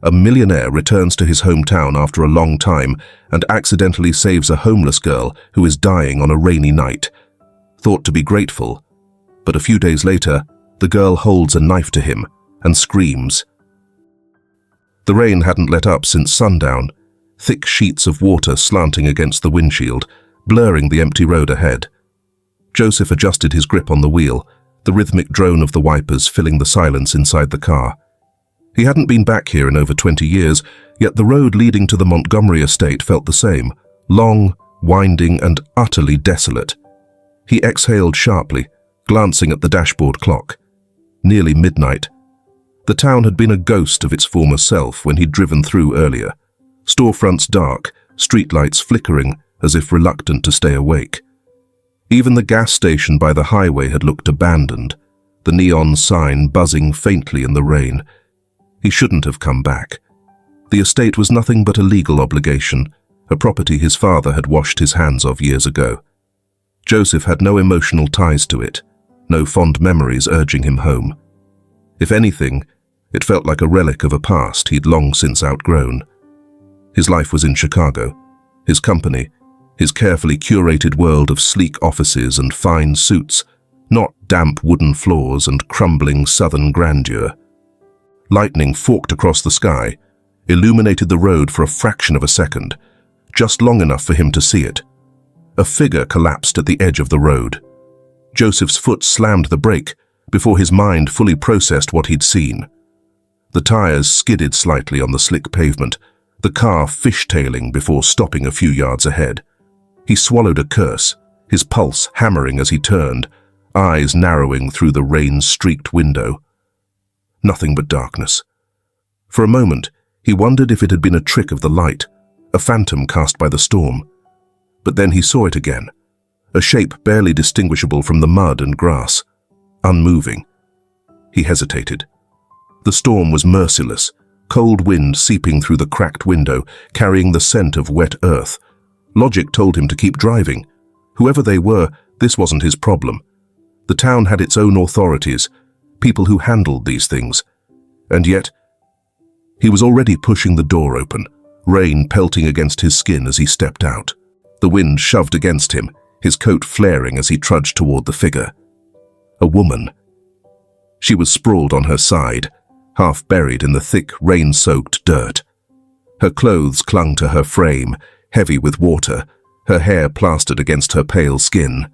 a millionaire returns to his hometown after a long time and accidentally saves a homeless girl who is dying on a rainy night. Thought to be grateful, but a few days later, the girl holds a knife to him and screams. The rain hadn't let up since sundown, thick sheets of water slanting against the windshield, blurring the empty road ahead. Joseph adjusted his grip on the wheel, the rhythmic drone of the wipers filling the silence inside the car. He hadn't been back here in over 20 years, yet the road leading to the Montgomery estate felt the same, long, winding, and utterly desolate. He exhaled sharply, glancing at the dashboard clock. Nearly midnight. The town had been a ghost of its former self when he'd driven through earlier. Storefronts dark, streetlights flickering as if reluctant to stay awake. Even the gas station by the highway had looked abandoned, the neon sign buzzing faintly in the rain. He shouldn't have come back. The estate was nothing but a legal obligation, a property his father had washed his hands of years ago. Joseph had no emotional ties to it, no fond memories urging him home. If anything, it felt like a relic of a past he'd long since outgrown. His life was in Chicago, his company, his carefully curated world of sleek offices and fine suits, not damp wooden floors and crumbling southern grandeur. Lightning forked across the sky, illuminated the road for a fraction of a second, just long enough for him to see it. A figure collapsed at the edge of the road. Joseph's foot slammed the brake before his mind fully processed what he'd seen. The tires skidded slightly on the slick pavement, the car fishtailing before stopping a few yards ahead. He swallowed a curse, his pulse hammering as he turned, eyes narrowing through the rain-streaked window. Nothing but darkness. For a moment, he wondered if it had been a trick of the light, a phantom cast by the storm. But then he saw it again, a shape barely distinguishable from the mud and grass, unmoving. He hesitated. The storm was merciless, cold wind seeping through the cracked window, carrying the scent of wet earth. Logic told him to keep driving. Whoever they were, this wasn't his problem. The town had its own authorities, people who handled these things. And yet, he was already pushing the door open, rain pelting against his skin as he stepped out. The wind shoved against him, his coat flaring as he trudged toward the figure. A woman. She was sprawled on her side, half buried in the thick, rain-soaked dirt. Her clothes clung to her frame, heavy with water, her hair plastered against her pale skin.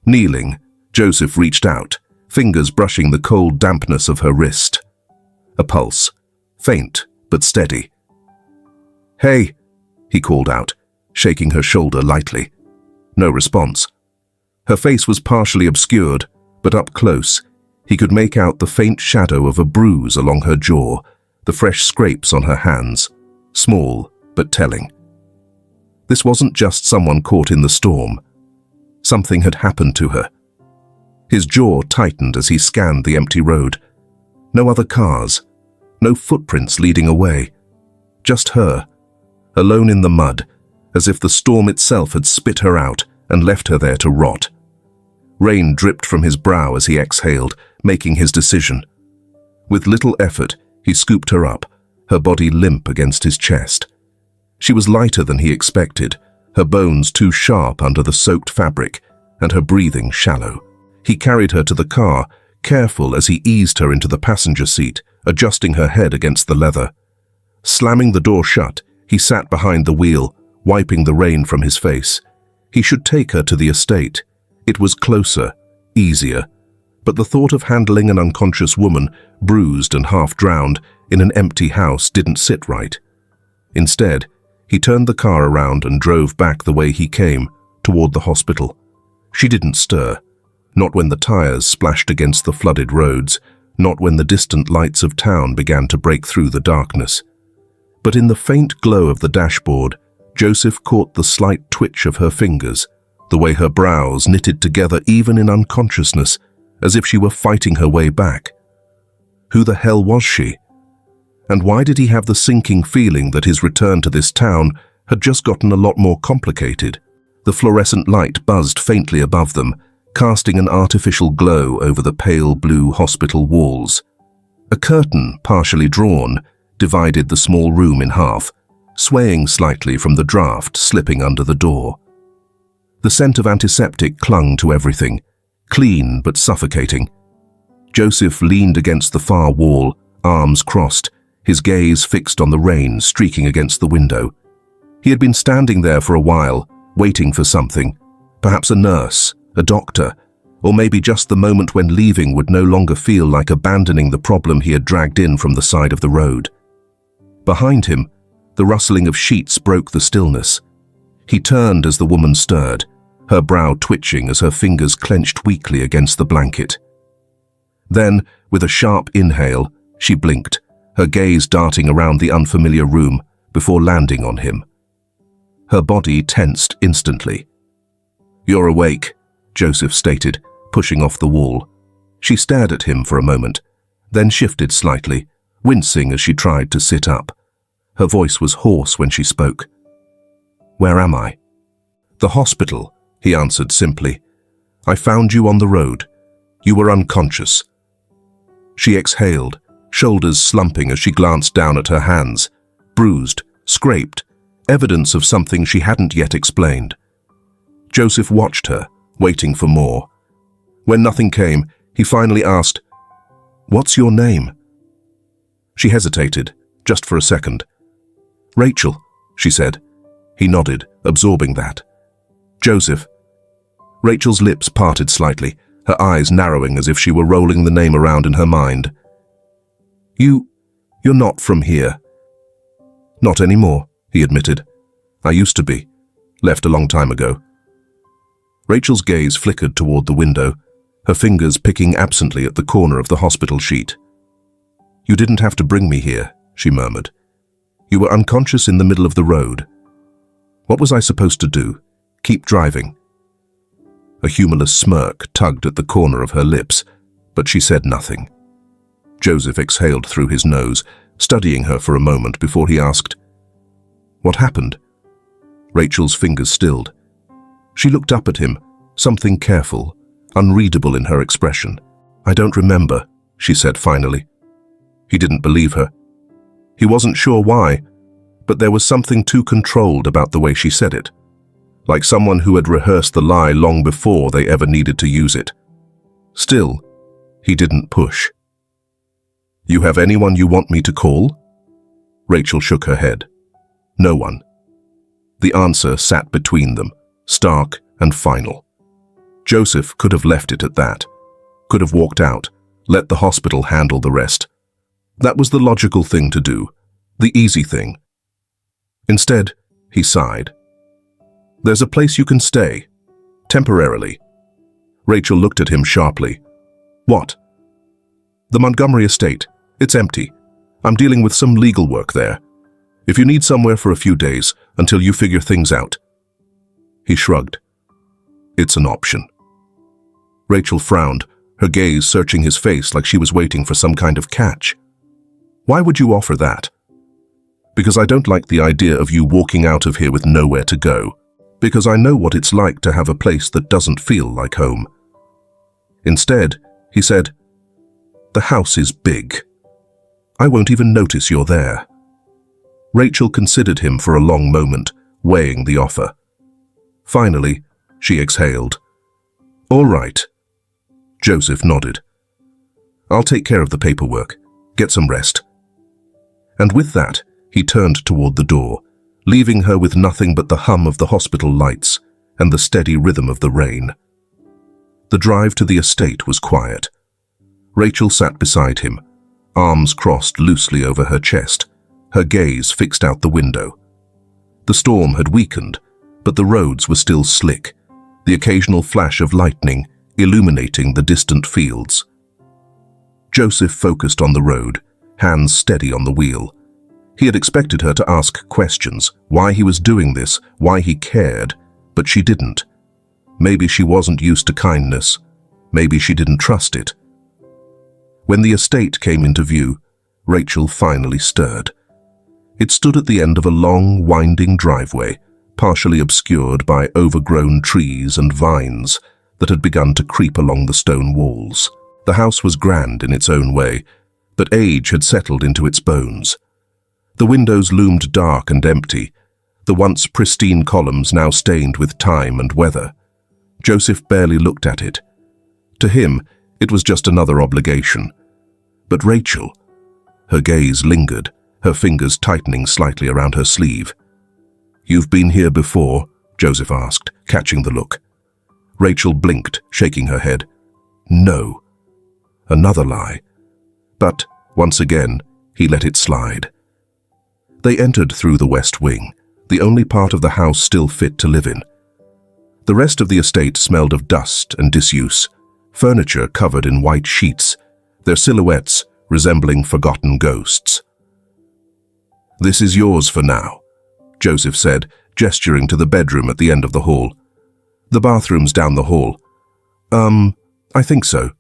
Kneeling, Joseph reached out, fingers brushing the cold dampness of her wrist. A pulse, faint but steady. "Hey," he called out, shaking her shoulder lightly. No response. Her face was partially obscured, but up close, he could make out the faint shadow of a bruise along her jaw, the fresh scrapes on her hands, small but telling. This wasn't just someone caught in the storm. Something had happened to her. His jaw tightened as he scanned the empty road. No other cars, no footprints leading away. Just her, alone in the mud, as if the storm itself had spit her out and left her there to rot. Rain dripped from his brow as he exhaled, making his decision. With little effort, he scooped her up, her body limp against his chest. She was lighter than he expected, her bones too sharp under the soaked fabric, and her breathing shallow. He carried her to the car, careful as he eased her into the passenger seat, adjusting her head against the leather. Slamming the door shut, he sat behind the wheel, wiping the rain from his face. He should take her to the estate. It was closer, easier, but the thought of handling an unconscious woman, bruised and half drowned, in an empty house didn't sit right. Instead, he turned the car around and drove back the way he came, toward the hospital. She didn't stir, not when the tires splashed against the flooded roads, not when the distant lights of town began to break through the darkness. But in the faint glow of the dashboard, Joseph caught the slight twitch of her fingers, the way her brows knitted together even in unconsciousness, as if she were fighting her way back. Who the hell was she? And why did he have the sinking feeling that his return to this town had just gotten a lot more complicated? The fluorescent light buzzed faintly above them, casting an artificial glow over the pale blue hospital walls. A curtain, partially drawn, divided the small room in half, swaying slightly from the draft slipping under the door. The scent of antiseptic clung to everything, clean but suffocating. Joseph leaned against the far wall, arms crossed, his gaze fixed on the rain streaking against the window. He had been standing there for a while, waiting for something, perhaps a nurse, a doctor, or maybe just the moment when leaving would no longer feel like abandoning the problem he had dragged in from the side of the road. Behind him, the rustling of sheets broke the stillness. He turned as the woman stirred, her brow twitching as her fingers clenched weakly against the blanket. Then, with a sharp inhale, she blinked, her gaze darting around the unfamiliar room before landing on him. Her body tensed instantly. "You're awake," Joseph stated, pushing off the wall. She stared at him for a moment, then shifted slightly, wincing as she tried to sit up. Her voice was hoarse when she spoke. "Where am I?" "The hospital," he answered simply. "I found you on the road. You were unconscious." She exhaled, shoulders slumping as she glanced down at her hands, bruised, scraped, evidence of something she hadn't yet explained. Joseph watched her, waiting for more. When nothing came, he finally asked, "What's your name?" She hesitated, just for a second. "Rachel," she said. He nodded, absorbing that. "Joseph." Rachel's lips parted slightly, her eyes narrowing as if she were rolling the name around in her mind. You're not from here." "Not anymore," he admitted. "I used to be. Left a long time ago." Rachel's gaze flickered toward the window, her fingers picking absently at the corner of the hospital sheet. "You didn't have to bring me here," she murmured. "You were unconscious in the middle of the road. What was I supposed to do? Keep driving?" A humorless smirk tugged at the corner of her lips, but she said nothing. Joseph exhaled through his nose, studying her for a moment before he asked, "What happened?" Rachel's fingers stilled. She looked up at him, something careful, unreadable in her expression. "I don't remember," she said finally. He didn't believe her. He wasn't sure why, but there was something too controlled about the way she said it, like someone who had rehearsed the lie long before they ever needed to use it. Still, he didn't push. "You have anyone you want me to call?" Rachel shook her head. "No one." The answer sat between them, stark and final. Joseph could have left it at that, could have walked out, let the hospital handle the rest. That was the logical thing to do, the easy thing. Instead, he sighed. "There's a place you can stay, temporarily." Rachel looked at him sharply. "What?" "The Montgomery estate. It's empty. I'm dealing with some legal work there. If you need somewhere for a few days, until you figure things out." He shrugged. "It's an option." Rachel frowned, her gaze searching his face like she was waiting for some kind of catch. "Why would you offer that?" "Because I don't like the idea of you walking out of here with nowhere to go. Because I know what it's like to have a place that doesn't feel like home." Instead, he said, "The house is big. I won't even notice you're there." Rachel considered him for a long moment, weighing the offer. Finally, she exhaled. "All right." Joseph nodded. "I'll take care of the paperwork. Get some rest." And with that, he turned toward the door, leaving her with nothing but the hum of the hospital lights and the steady rhythm of the rain. The drive to the estate was quiet. Rachel sat beside him, arms crossed loosely over her chest, her gaze fixed out the window. The storm had weakened, but the roads were still slick, the occasional flash of lightning illuminating the distant fields. Joseph focused on the road, hands steady on the wheel. He had expected her to ask questions, why he was doing this, why he cared, but she didn't. Maybe she wasn't used to kindness. Maybe she didn't trust it. When the estate came into view, Rachel finally stirred. It stood at the end of a long, winding driveway, partially obscured by overgrown trees and vines that had begun to creep along the stone walls. The house was grand in its own way, but age had settled into its bones. The windows loomed dark and empty, the once pristine columns now stained with time and weather. Joseph barely looked at it. To him, it was just another obligation. But Rachel, her gaze lingered, her fingers tightening slightly around her sleeve. "You've been here before?" Joseph asked, catching the look. Rachel blinked, shaking her head. No. Another lie. But, once again, he let it slide. They entered through the west wing, the only part of the house still fit to live in. The rest of the estate smelled of dust and disuse, furniture covered in white sheets, their silhouettes resembling forgotten ghosts. "This is yours for now," Joseph said, gesturing to the bedroom at the end of the hall. "The bathroom's down the hall." I think so.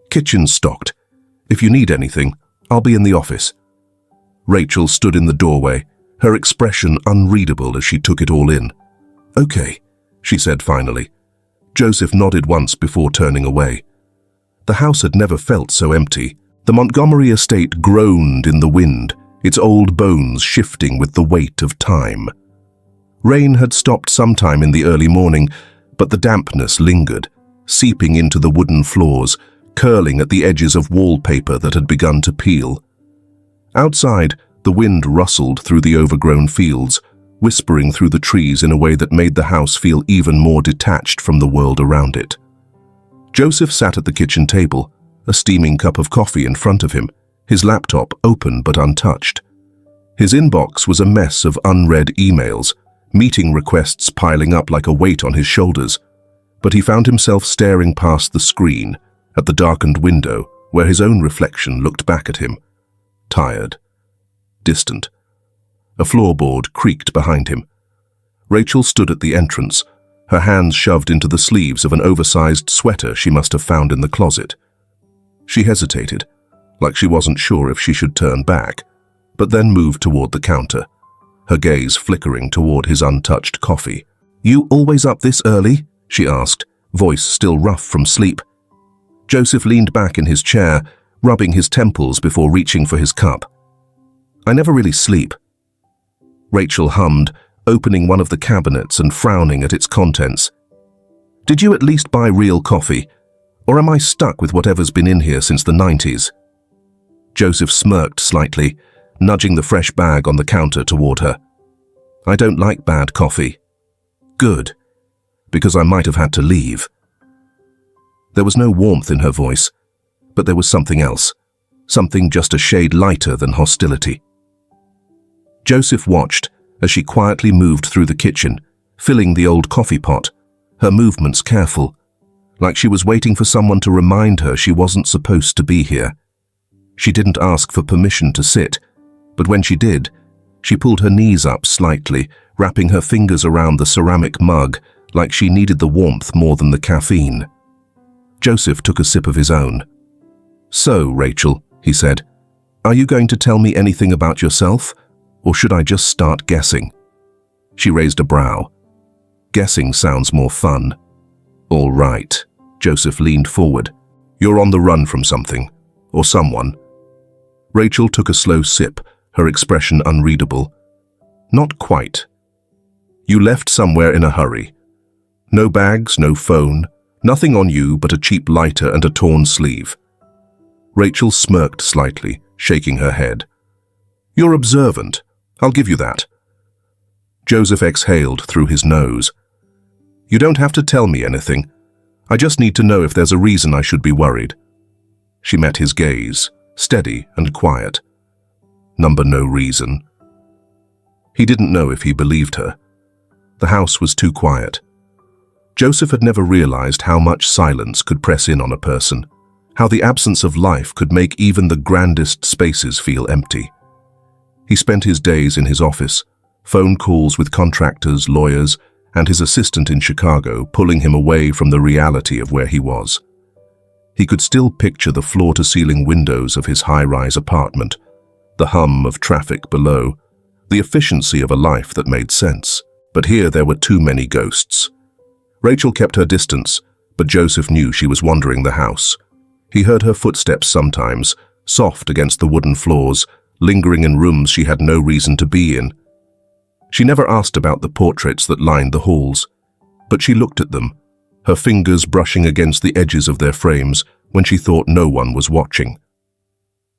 Kitchen's stocked. If you need anything, I'll be in the office." Rachel stood in the doorway, her expression unreadable as she took it all in. "Okay," she said finally. Joseph nodded once before turning away. The house had never felt so empty. The Montgomery estate groaned in the wind, its old bones shifting with the weight of time. Rain had stopped sometime in the early morning, but the dampness lingered, seeping into the wooden floors, curling at the edges of wallpaper that had begun to peel. Outside, the wind rustled through the overgrown fields, whispering through the trees in a way that made the house feel even more detached from the world around it. Joseph sat at the kitchen table, a steaming cup of coffee in front of him, his laptop open but untouched. His inbox was a mess of unread emails, meeting requests piling up like a weight on his shoulders. But he found himself staring past the screen, at the darkened window, where his own reflection looked back at him. Tired. Distant. A floorboard creaked behind him. Rachel stood at the entrance, her hands shoved into the sleeves of an oversized sweater she must have found in the closet. She hesitated, like she wasn't sure if she should turn back, but then moved toward the counter, her gaze flickering toward his untouched coffee. "You always up this early?" she asked, voice still rough from sleep. Joseph leaned back in his chair, rubbing his temples before reaching for his cup. "I never really sleep." Rachel hummed, opening one of the cabinets and frowning at its contents. "Did you at least buy real coffee? Or am I stuck with whatever's been in here since the 90s? Joseph smirked slightly, nudging the fresh bag on the counter toward her. "I don't like bad coffee." "Good. Because I might have had to leave." There was no warmth in her voice, but there was something else, something just a shade lighter than hostility. Joseph watched as she quietly moved through the kitchen, filling the old coffee pot, her movements careful, like she was waiting for someone to remind her she wasn't supposed to be here. She didn't ask for permission to sit, but when she did, she pulled her knees up slightly, wrapping her fingers around the ceramic mug, like she needed the warmth more than the caffeine. Joseph took a sip of his own. "So, Rachel," he said, "are you going to tell me anything about yourself, or should I just start guessing?" She raised a brow. "Guessing sounds more fun." "All right." Joseph leaned forward. "You're on the run from something, or someone." Rachel took a slow sip, her expression unreadable. "Not quite. You left somewhere in a hurry. No bags, no phone, nothing on you but a cheap lighter and a torn sleeve." Rachel smirked slightly, shaking her head. "You're observant. I'll give you that." Joseph exhaled through his nose. "You don't have to tell me anything. I just need to know if there's a reason I should be worried." She met his gaze, steady and quiet. No reason. He didn't know if he believed her. The house was too quiet. Joseph had never realized how much silence could press in on a person, how the absence of life could make even the grandest spaces feel empty. He spent his days in his office, phone calls with contractors, lawyers, and his assistant in Chicago pulling him away from the reality of where he was. He could still picture the floor-to-ceiling windows of his high-rise apartment, the hum of traffic below, the efficiency of a life that made sense. But here there were too many ghosts. Rachel kept her distance, but Joseph knew she was wandering the house. He heard her footsteps sometimes, soft against the wooden floors, lingering in rooms she had no reason to be in. She never asked about the portraits that lined the halls, but she looked at them, her fingers brushing against the edges of their frames when she thought no one was watching.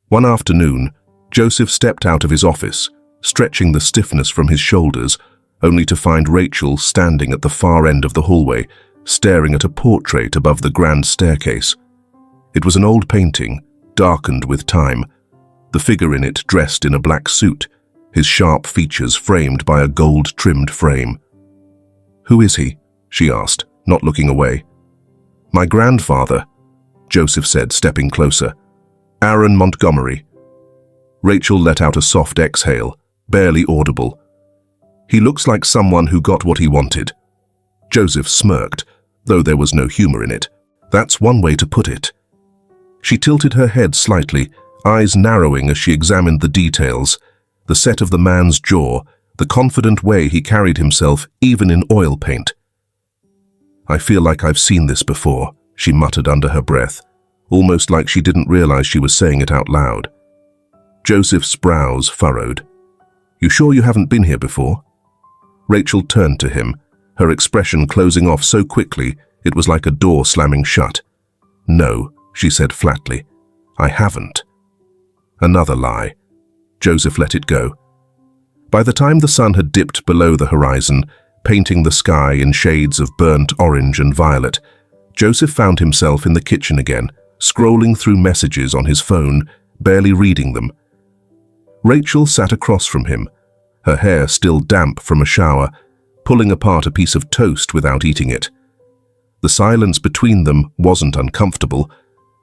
One afternoon, Joseph stepped out of his office, stretching the stiffness from his shoulders, only to find Rachel standing at the far end of the hallway, staring at a portrait above the grand staircase. It was an old painting, darkened with time, the figure in it dressed in a black suit, his sharp features framed by a gold-trimmed frame. "Who is he?" she asked, not looking away. "My grandfather," Joseph said, stepping closer. "Aaron Montgomery." Rachel let out a soft exhale, barely audible. "He looks like someone who got what he wanted." Joseph smirked, though there was no humor in it. "That's one way to put it." She tilted her head slightly, eyes narrowing as she examined the details, the set of the man's jaw, the confident way he carried himself even in oil paint. "I feel like I've seen this before," she muttered under her breath, almost like she didn't realize she was saying it out loud. Joseph's brows furrowed. "You sure you haven't been here before?" Rachel turned to him, her expression closing off so quickly it was like a door slamming shut. "No," she said flatly, "I haven't." Another lie. Joseph let it go. By the time the sun had dipped below the horizon, painting the sky in shades of burnt orange and violet, Joseph found himself in the kitchen again, scrolling through messages on his phone, barely reading them. Rachel sat across from him, her hair still damp from a shower, pulling apart a piece of toast without eating it. The silence between them wasn't uncomfortable,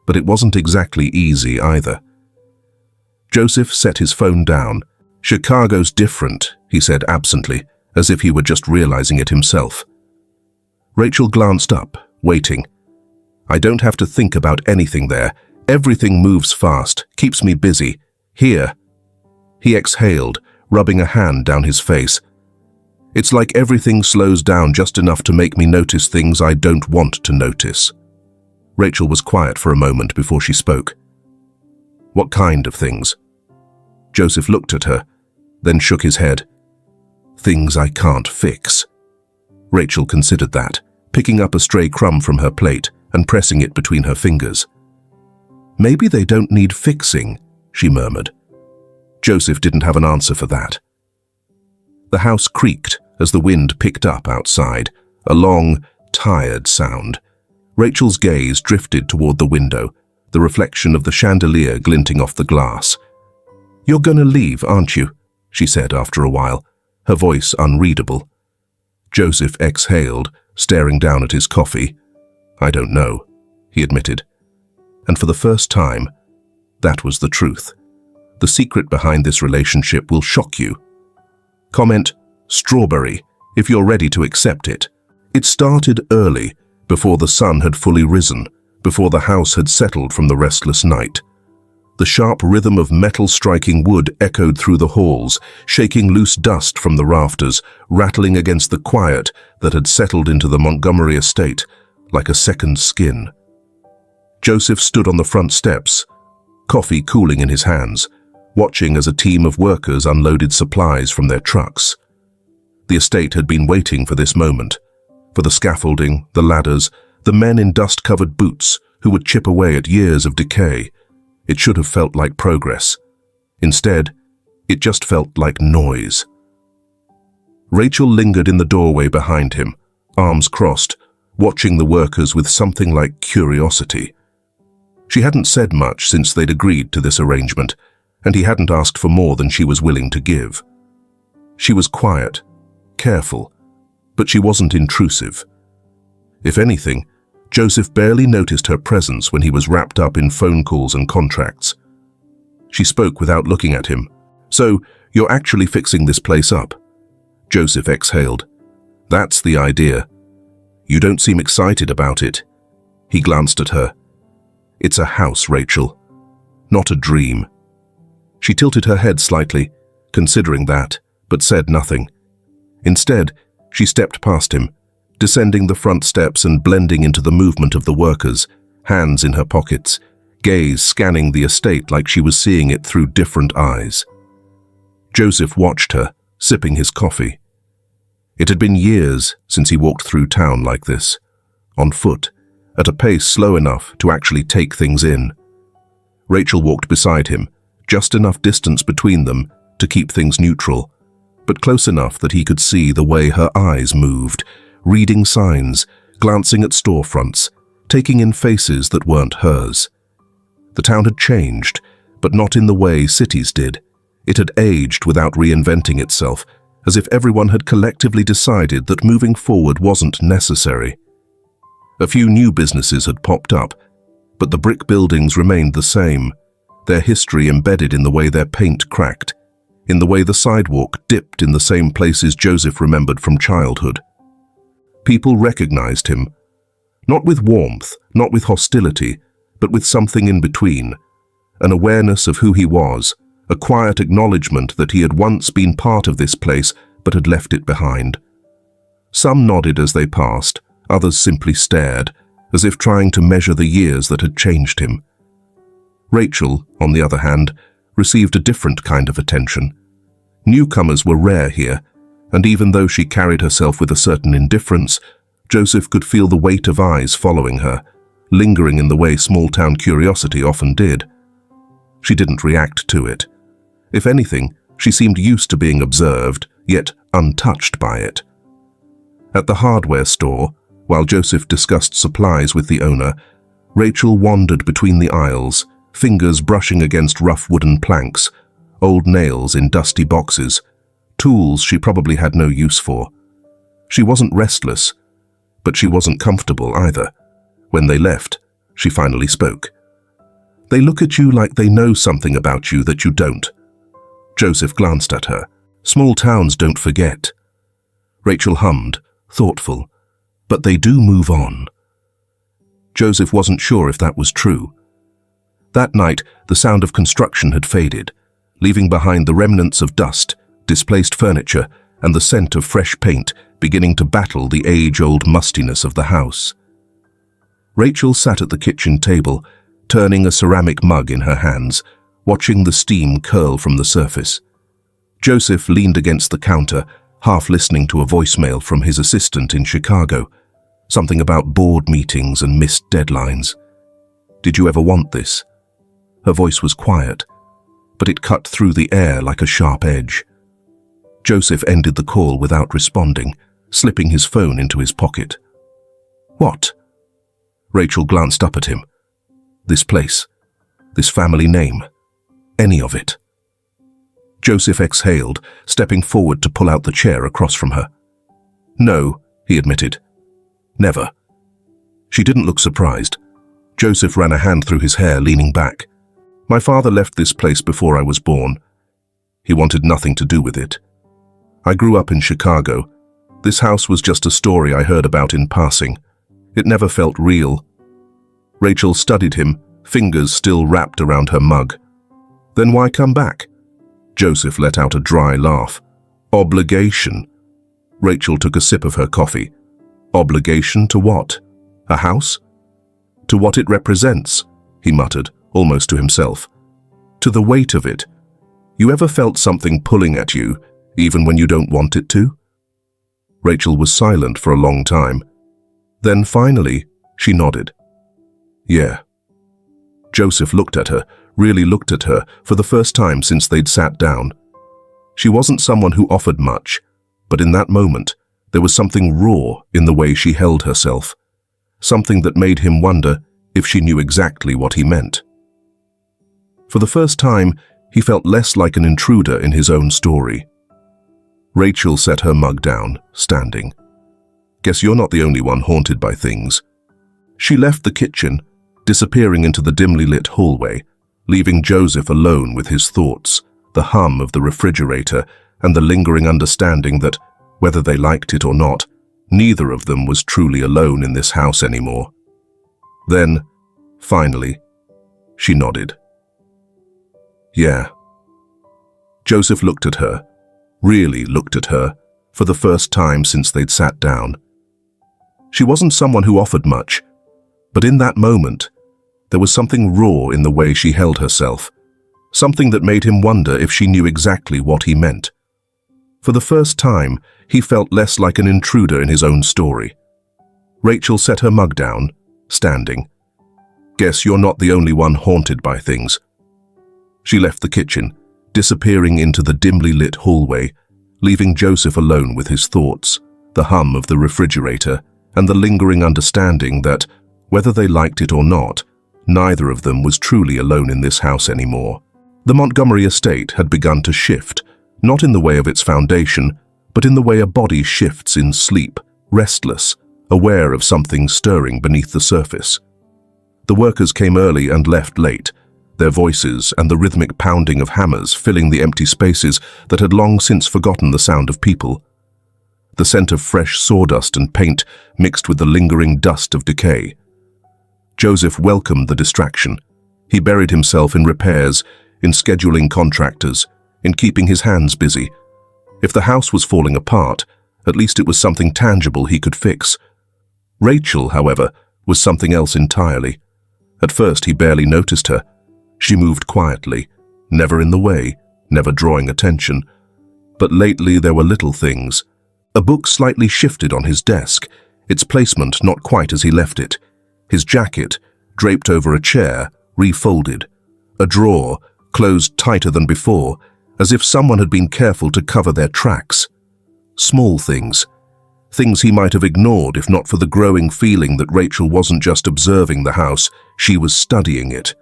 but it wasn't exactly easy either. Joseph set his phone down. "Chicago's different," he said absently, as if he were just realizing it himself. Rachel glanced up, waiting. "I don't have to think about anything there. Everything moves fast, keeps me busy. Here." He exhaled, rubbing a hand down his face. "It's like everything slows down just enough to make me notice things I don't want to notice." Rachel was quiet for a moment before she spoke. "What kind of things?" Joseph looked at her, then shook his head. "Things I can't fix." Rachel considered that, picking up a stray crumb from her plate and pressing it between her fingers. "Maybe they don't need fixing," she murmured. Joseph didn't have an answer for that. The house creaked as the wind picked up outside, a long, tired sound. Rachel's gaze drifted toward the window, the reflection of the chandelier glinting off the glass. "You're gonna leave, aren't you?" she said after a while, her voice unreadable. Joseph exhaled, staring down at his coffee. "I don't know," he admitted. And for the first time, that was the truth. The secret behind this relationship will shock you. Comment, "strawberry," if you're ready to accept it. It started early, before the sun had fully risen, before the house had settled from the restless night. The sharp rhythm of metal striking wood echoed through the halls, shaking loose dust from the rafters, rattling against the quiet that had settled into the Montgomery estate like a second skin. Joseph stood on the front steps, coffee cooling in his hands, watching as a team of workers unloaded supplies from their trucks. The estate had been waiting for this moment, for the scaffolding, the ladders, the men in dust-covered boots who would chip away at years of decay. It should have felt like progress. Instead, it just felt like noise. Rachel lingered in the doorway behind him, arms crossed, watching the workers with something like curiosity. She hadn't said much since they'd agreed to this arrangement, and he hadn't asked for more than she was willing to give. She was quiet, careful, but she wasn't intrusive. If anything, Joseph barely noticed her presence when he was wrapped up in phone calls and contracts. She spoke without looking at him. "So, you're actually fixing this place up?" Joseph exhaled. "That's the idea. You don't seem excited about it." He glanced at her. "It's a house, Rachel, not a dream." She tilted her head slightly, considering that, but said nothing. Instead, she stepped past him, descending the front steps and blending into the movement of the workers, hands in her pockets, gaze scanning the estate like she was seeing it through different eyes. Joseph watched her, sipping his coffee. It had been years since he walked through town like this, on foot, at a pace slow enough to actually take things in. Rachel walked beside him, just enough distance between them to keep things neutral, but close enough that he could see the way her eyes moved, reading signs, glancing at storefronts, taking in faces that weren't hers. The town had changed, but not in the way cities did. It had aged without reinventing itself, as if everyone had collectively decided that moving forward wasn't necessary. A few new businesses had popped up, but the brick buildings remained the same, their history embedded in the way their paint cracked, in the way the sidewalk dipped in the same places Joseph remembered from childhood. People recognized him, not with warmth, not with hostility, but with something in between, an awareness of who he was, a quiet acknowledgement that he had once been part of this place but had left it behind. Some nodded as they passed, others simply stared, as if trying to measure the years that had changed him. Rachel, on the other hand, received a different kind of attention. Newcomers were rare here, and even though she carried herself with a certain indifference, Joseph could feel the weight of eyes following her, lingering in the way small-town curiosity often did. She didn't react to it. If anything, she seemed used to being observed, yet untouched by it. At the hardware store, while Joseph discussed supplies with the owner, Rachel wandered between the aisles, fingers brushing against rough wooden planks, old nails in dusty boxes, tools she probably had no use for. She wasn't restless, but she wasn't comfortable either. When they left, she finally spoke. "They look at you like they know something about you that you don't." Joseph glanced at her. "Small towns don't forget." Rachel hummed, thoughtful, "But they do move on." Joseph wasn't sure if that was true. That night, the sound of construction had faded, leaving behind the remnants of dust, displaced furniture, and the scent of fresh paint beginning to battle the age-old mustiness of the house. Rachel sat at the kitchen table, turning a ceramic mug in her hands, watching the steam curl from the surface. Joseph leaned against the counter, half listening to a voicemail from his assistant in Chicago, something about board meetings and missed deadlines. "Did you ever want this?" Her voice was quiet, but it cut through the air like a sharp edge. Joseph ended the call without responding, slipping his phone into his pocket. "What?" Rachel glanced up at him. "This place, this family name, any of it." Joseph exhaled, stepping forward to pull out the chair across from her. "No," he admitted. "Never." She didn't look surprised. Joseph ran a hand through his hair, leaning back. "My father left this place before I was born. He wanted nothing to do with it. I grew up in Chicago. This house was just a story I heard about in passing. It never felt real." Rachel studied him, fingers still wrapped around her mug. "Then why come back?" Joseph let out a dry laugh. "Obligation." Rachel took a sip of her coffee. "Obligation to what? A house?" "To what it represents," he muttered, almost to himself. "To the weight of it. You ever felt something pulling at you, even when you don't want it to?" Rachel was silent for a long time. Then finally, she nodded. "Yeah." Joseph looked at her, really looked at her, for the first time since they'd sat down. She wasn't someone who offered much, but in that moment, there was something raw in the way she held herself, something that made him wonder if she knew exactly what he meant. For the first time, he felt less like an intruder in his own story. Rachel set her mug down, standing. "Guess you're not the only one haunted by things." She left the kitchen, disappearing into the dimly lit hallway, leaving Joseph alone with his thoughts, the hum of the refrigerator, and the lingering understanding that, whether they liked it or not, neither of them was truly alone in this house anymore. Then, finally, she nodded. "Yeah." Joseph looked at her, really looked at her, for the first time since they'd sat down. She wasn't someone who offered much, but in that moment, There was something raw in the way she held herself, something that made him wonder if she knew exactly what he meant. For the first time, he felt less like an intruder in his own story. Rachel set her mug down, standing. "Guess you're not the only one haunted by things." She left the kitchen, disappearing into the dimly lit hallway, leaving Joseph alone with his thoughts, the hum of the refrigerator, and the lingering understanding that, whether they liked it or not, neither of them was truly alone in this house anymore. The Montgomery estate had begun to shift, not in the way of its foundation, but in the way a body shifts in sleep, restless, aware of something stirring beneath the surface. The workers came early and left late, their voices and the rhythmic pounding of hammers filling the empty spaces that had long since forgotten the sound of people. The scent of fresh sawdust and paint mixed with the lingering dust of decay. Joseph welcomed the distraction. He buried himself in repairs, in scheduling contractors, in keeping his hands busy. If the house was falling apart, at least it was something tangible he could fix. Rachel, however, was something else entirely. At first he barely noticed her. She moved quietly, never in the way, never drawing attention. But lately there were little things. A book slightly shifted on his desk, its placement not quite as he left it. His jacket, draped over a chair, refolded. A drawer, closed tighter than before, as if someone had been careful to cover their tracks. Small things. Things he might have ignored if not for the growing feeling that Rachel wasn't just observing the house, she was studying it.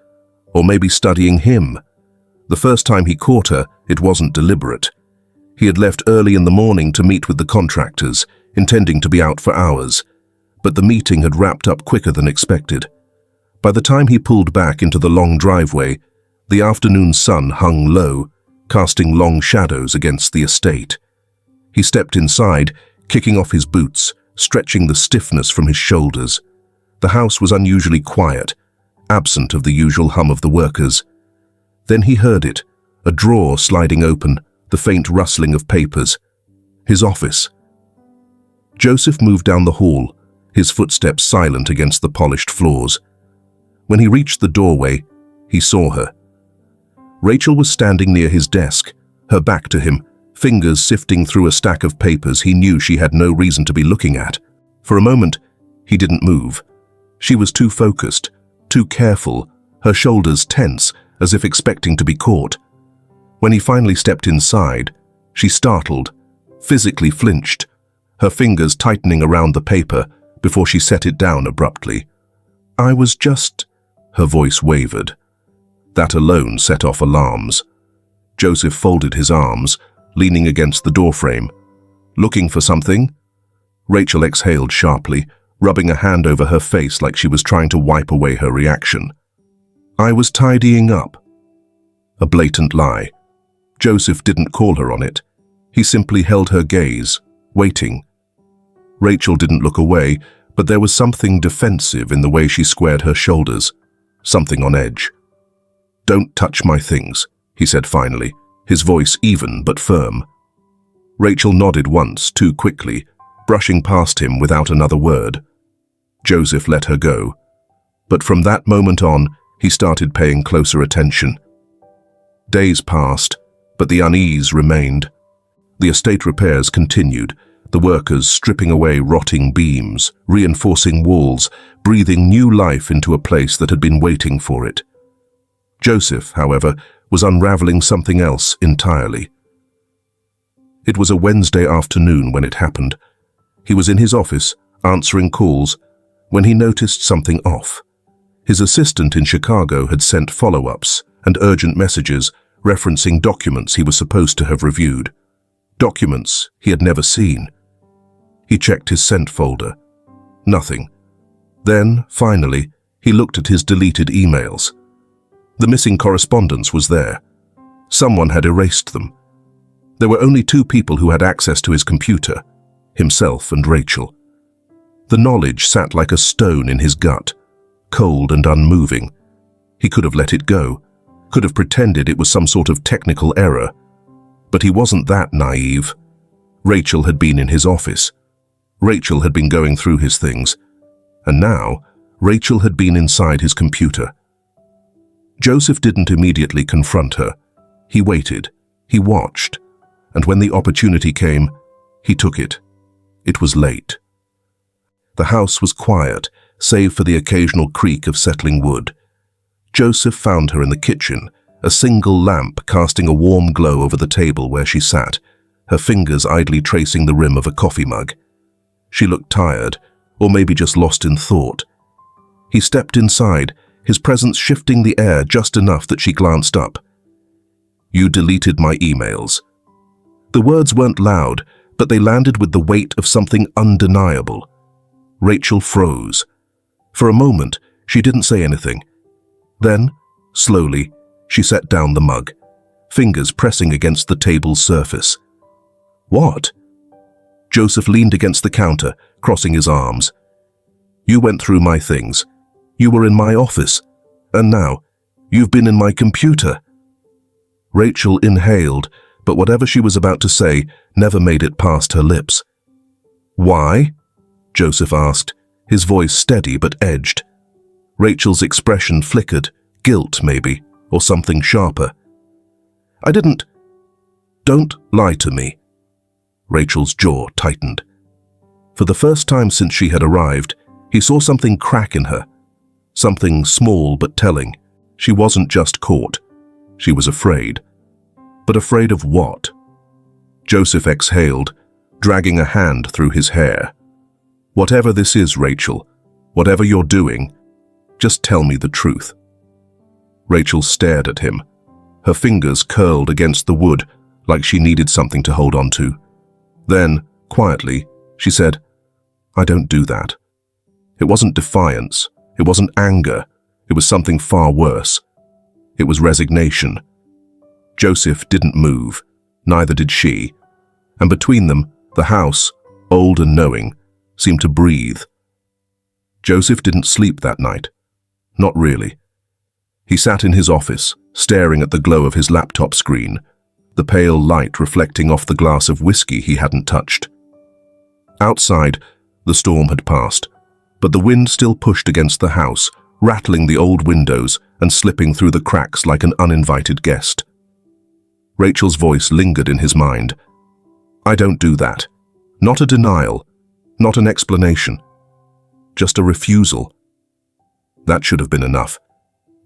Or maybe studying him. The first time he caught her, it wasn't deliberate. He had left early in the morning to meet with the contractors, intending to be out for hours. But the meeting had wrapped up quicker than expected. By the time he pulled back into the long driveway, the afternoon sun hung low, casting long shadows against the estate. He stepped inside, kicking off his boots, stretching the stiffness from his shoulders. The house was unusually quiet, absent of the usual hum of the workers. Then he heard it, a drawer sliding open, the faint rustling of papers. His office. Joseph moved down the hall, his footsteps silent against the polished floors. When he reached the doorway, he saw her. Rachel was standing near his desk, her back to him, fingers sifting through a stack of papers he knew she had no reason to be looking at. For a moment, he didn't move. She was too focused, too careful, her shoulders tense, as if expecting to be caught. When he finally stepped inside, she startled, physically flinched, her fingers tightening around the paper before she set it down abruptly. "I was just..." Her voice wavered. That alone set off alarms. Joseph folded his arms, leaning against the doorframe. "Looking for something?" Rachel exhaled sharply, rubbing a hand over her face like she was trying to wipe away her reaction. "I was tidying up." A blatant lie. Joseph didn't call her on it. He simply held her gaze, waiting. Rachel didn't look away, but there was something defensive in the way she squared her shoulders, something on edge. "Don't touch my things," he said finally, his voice even but firm. Rachel nodded once, too quickly, brushing past him without another word. Joseph let her go. But from that moment on, he started paying closer attention. Days passed, but the unease remained. The estate repairs continued, the workers stripping away rotting beams, reinforcing walls, breathing new life into a place that had been waiting for it. Joseph, however, was unraveling something else entirely. It was a Wednesday afternoon when it happened. He was in his office, answering calls, when he noticed something off. His assistant in Chicago had sent follow-ups and urgent messages referencing documents he was supposed to have reviewed. Documents he had never seen. He checked his sent folder. Nothing. Then, finally, he looked at his deleted emails. The missing correspondence was there. Someone had erased them. There were only two people who had access to his computer, himself and Rachel. The knowledge sat like a stone in his gut, cold and unmoving. He could have let it go, could have pretended it was some sort of technical error. But he wasn't that naive. Rachel had been in his office. Rachel had been going through his things. And now, Rachel had been inside his computer. Joseph didn't immediately confront her. He waited, he watched, and when the opportunity came, he took it. It was late. The house was quiet, save for the occasional creak of settling wood. Joseph found her in the kitchen, a single lamp casting a warm glow over the table where she sat, her fingers idly tracing the rim of a coffee mug. She looked tired, or maybe just lost in thought. He stepped inside, his presence shifting the air just enough that she glanced up. "You deleted my emails." The words weren't loud, but they landed with the weight of something undeniable. Rachel froze. For a moment, she didn't say anything. Then, slowly, she set down the mug, fingers pressing against the table's surface. "What?" Joseph leaned against the counter, crossing his arms. "You went through my things. You were in my office. And now, you've been in my computer." Rachel inhaled, but whatever she was about to say never made it past her lips. "Why?" Joseph asked, his voice steady but edged. Rachel's expression flickered, guilt maybe, or something sharper. "I didn't." "Don't lie to me." Rachel's jaw tightened. For the first time since she had arrived, he saw something crack in her. Something small but telling. She wasn't just caught. She was afraid. But afraid of what? Joseph exhaled, dragging a hand through his hair. "Whatever this is, Rachel, whatever you're doing, just tell me the truth." Rachel stared at him, her fingers curled against the wood like she needed something to hold on to. Then, quietly, she said, "I don't do that." It wasn't defiance, it wasn't anger, it was something far worse. It was resignation. Joseph didn't move, neither did she, and between them, the house, old and knowing, seemed to breathe. Joseph didn't sleep that night. Not really. He sat in his office, staring at the glow of his laptop screen, the pale light reflecting off the glass of whiskey he hadn't touched. Outside, the storm had passed, but the wind still pushed against the house, rattling the old windows and slipping through the cracks like an uninvited guest. Rachel's voice lingered in his mind. "I don't do that. Not a denial, not an explanation. Just a refusal." That should have been enough.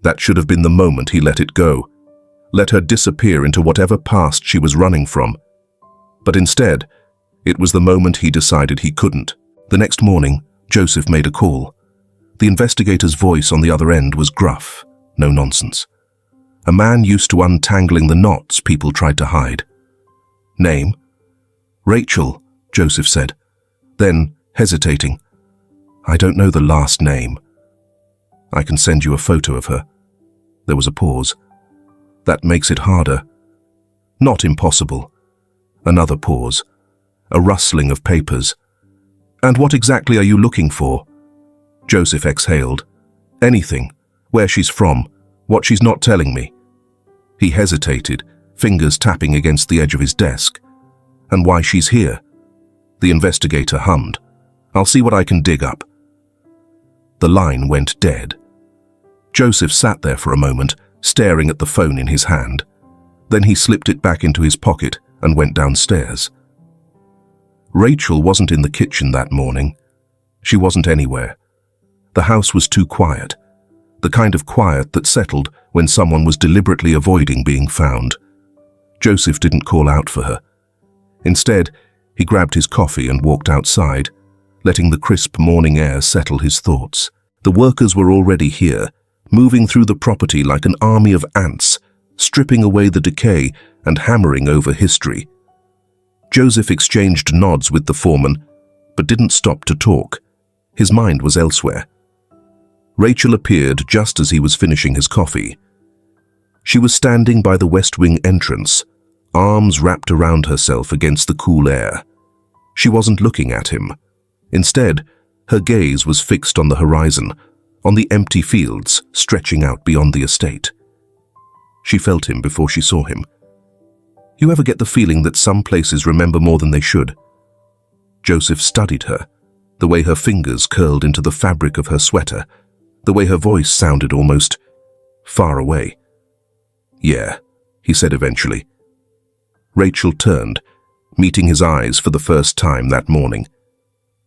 That should have been the moment he let it go. Let her disappear into whatever past she was running from. But instead, it was the moment he decided he couldn't. The next morning, Joseph made a call. The investigator's voice on the other end was gruff, no nonsense. A man used to untangling the knots people tried to hide. "Name?" "Rachel," Joseph said. Then, hesitating, "I don't know the last name." "I can send you a photo of her." There was a pause. "That makes it harder." "Not impossible." Another pause. A rustling of papers. "And what exactly are you looking for?" Joseph exhaled. "Anything. Where she's from. What she's not telling me." He hesitated, fingers tapping against the edge of his desk. "And why she's here." The investigator hummed. "I'll see what I can dig up." The line went dead. Joseph sat there for a moment, staring at the phone in his hand. Then he slipped it back into his pocket and went downstairs. Rachel wasn't in the kitchen that morning. She wasn't anywhere. The house was too quiet, the kind of quiet that settled when someone was deliberately avoiding being found. Joseph didn't call out for her. Instead, he grabbed his coffee and walked outside, letting the crisp morning air settle his thoughts. The workers were already here, moving through the property like an army of ants, stripping away the decay and hammering over history. Joseph exchanged nods with the foreman, but didn't stop to talk. His mind was elsewhere. Rachel appeared just as he was finishing his coffee. She was standing by the West Wing entrance, arms wrapped around herself against the cool air. She wasn't looking at him. Instead, her gaze was fixed on the horizon, on the empty fields stretching out beyond the estate. She felt him before she saw him. You ever get the feeling that some places remember more than they should? Joseph studied her, the way her fingers curled into the fabric of her sweater, The way her voice sounded almost far away. "Yeah," he said eventually. Rachel turned, meeting his eyes for the first time that morning.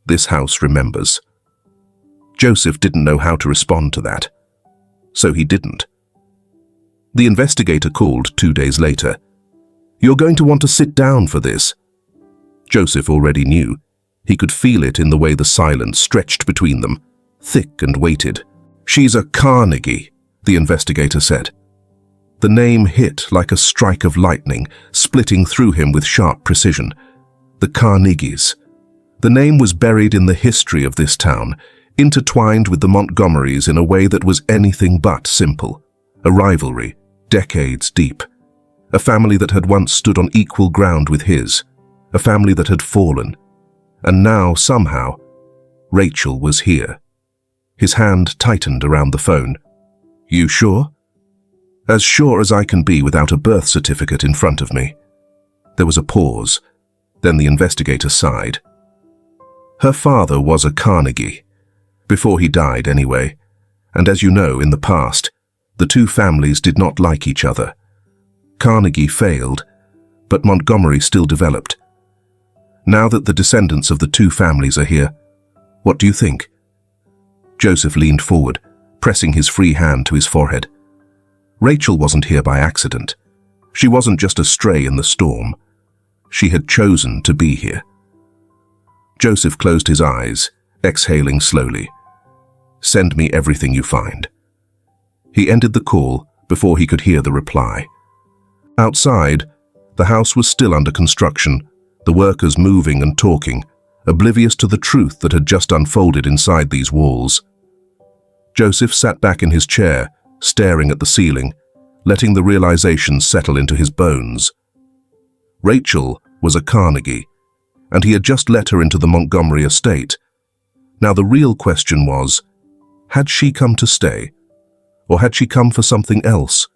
This house remembers. Joseph didn't know how to respond to that. So he didn't. The investigator called 2 days later. "You're going to want to sit down for this." Joseph already knew. He could feel it in the way the silence stretched between them, thick and weighted. "She's a Carnegie," the investigator said. The name hit like a strike of lightning, splitting through him with sharp precision. The Carnegies. The name was buried in the history of this town, intertwined with the Montgomerys in a way that was anything but simple. A rivalry, decades deep. A family that had once stood on equal ground with his. A family that had fallen. And now, somehow, Rachel was here. His hand tightened around the phone. "You sure?" "As sure as I can be without a birth certificate in front of me." There was a pause. Then the investigator sighed. Her father was a Carnegie. Before he died, anyway. And as you know, in the past, the two families did not like each other. Carnegie failed, but Montgomery still developed. Now that the descendants of the two families are here, what do you think? Joseph leaned forward, pressing his free hand to his forehead. Rachel wasn't here by accident. She wasn't just a stray in the storm. She had chosen to be here. Joseph closed his eyes, exhaling slowly. "Send me everything you find." He ended the call before he could hear the reply. Outside, the house was still under construction, the workers moving and talking, oblivious to the truth that had just unfolded inside these walls. Joseph sat back in his chair, staring at the ceiling, letting the realization settle into his bones. Rachel was a Carnegie, and he had just let her into the Montgomery estate. Now the real question was, had she come to stay, or had she come for something else?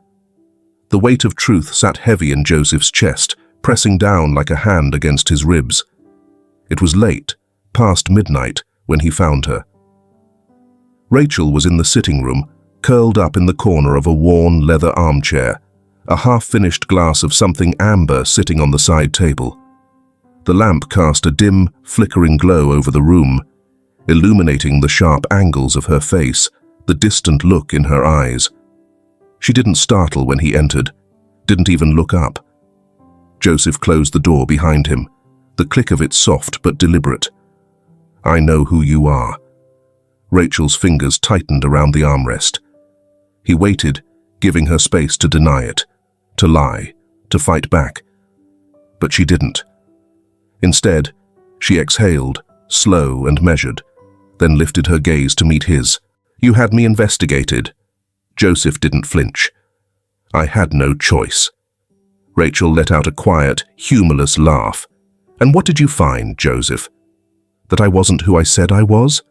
The weight of truth sat heavy in Joseph's chest, pressing down like a hand against his ribs. It was late, past midnight, when he found her. Rachel was in the sitting room, curled up in the corner of a worn leather armchair, a half-finished glass of something amber sitting on the side table. The lamp cast a dim, flickering glow over the room, illuminating the sharp angles of her face, the distant look in her eyes. She didn't startle when he entered, didn't even look up. Joseph closed the door behind him, the click of it soft but deliberate. "I know who you are." Rachel's fingers tightened around the armrest. He waited, giving her space to deny it, to lie, to fight back. But she didn't. Instead, she exhaled, slow and measured, then lifted her gaze to meet his. "You had me investigated." Joseph didn't flinch. "I had no choice." Rachel let out a quiet, humorless laugh. "And what did you find, Joseph? That I wasn't who I said I was?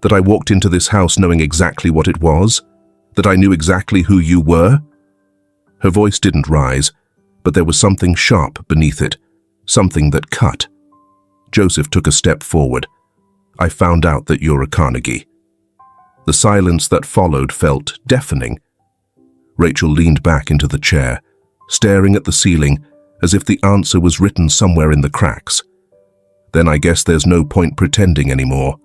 That I walked into this house knowing exactly what it was? That I knew exactly who you were?" Her voice didn't rise, but there was something sharp beneath it, something that cut. Joseph took a step forward. "I found out that you're a Carnegie." The silence that followed felt deafening. Rachel leaned back into the chair, staring at the ceiling as if the answer was written somewhere in the cracks. "Then I guess there's no point pretending anymore."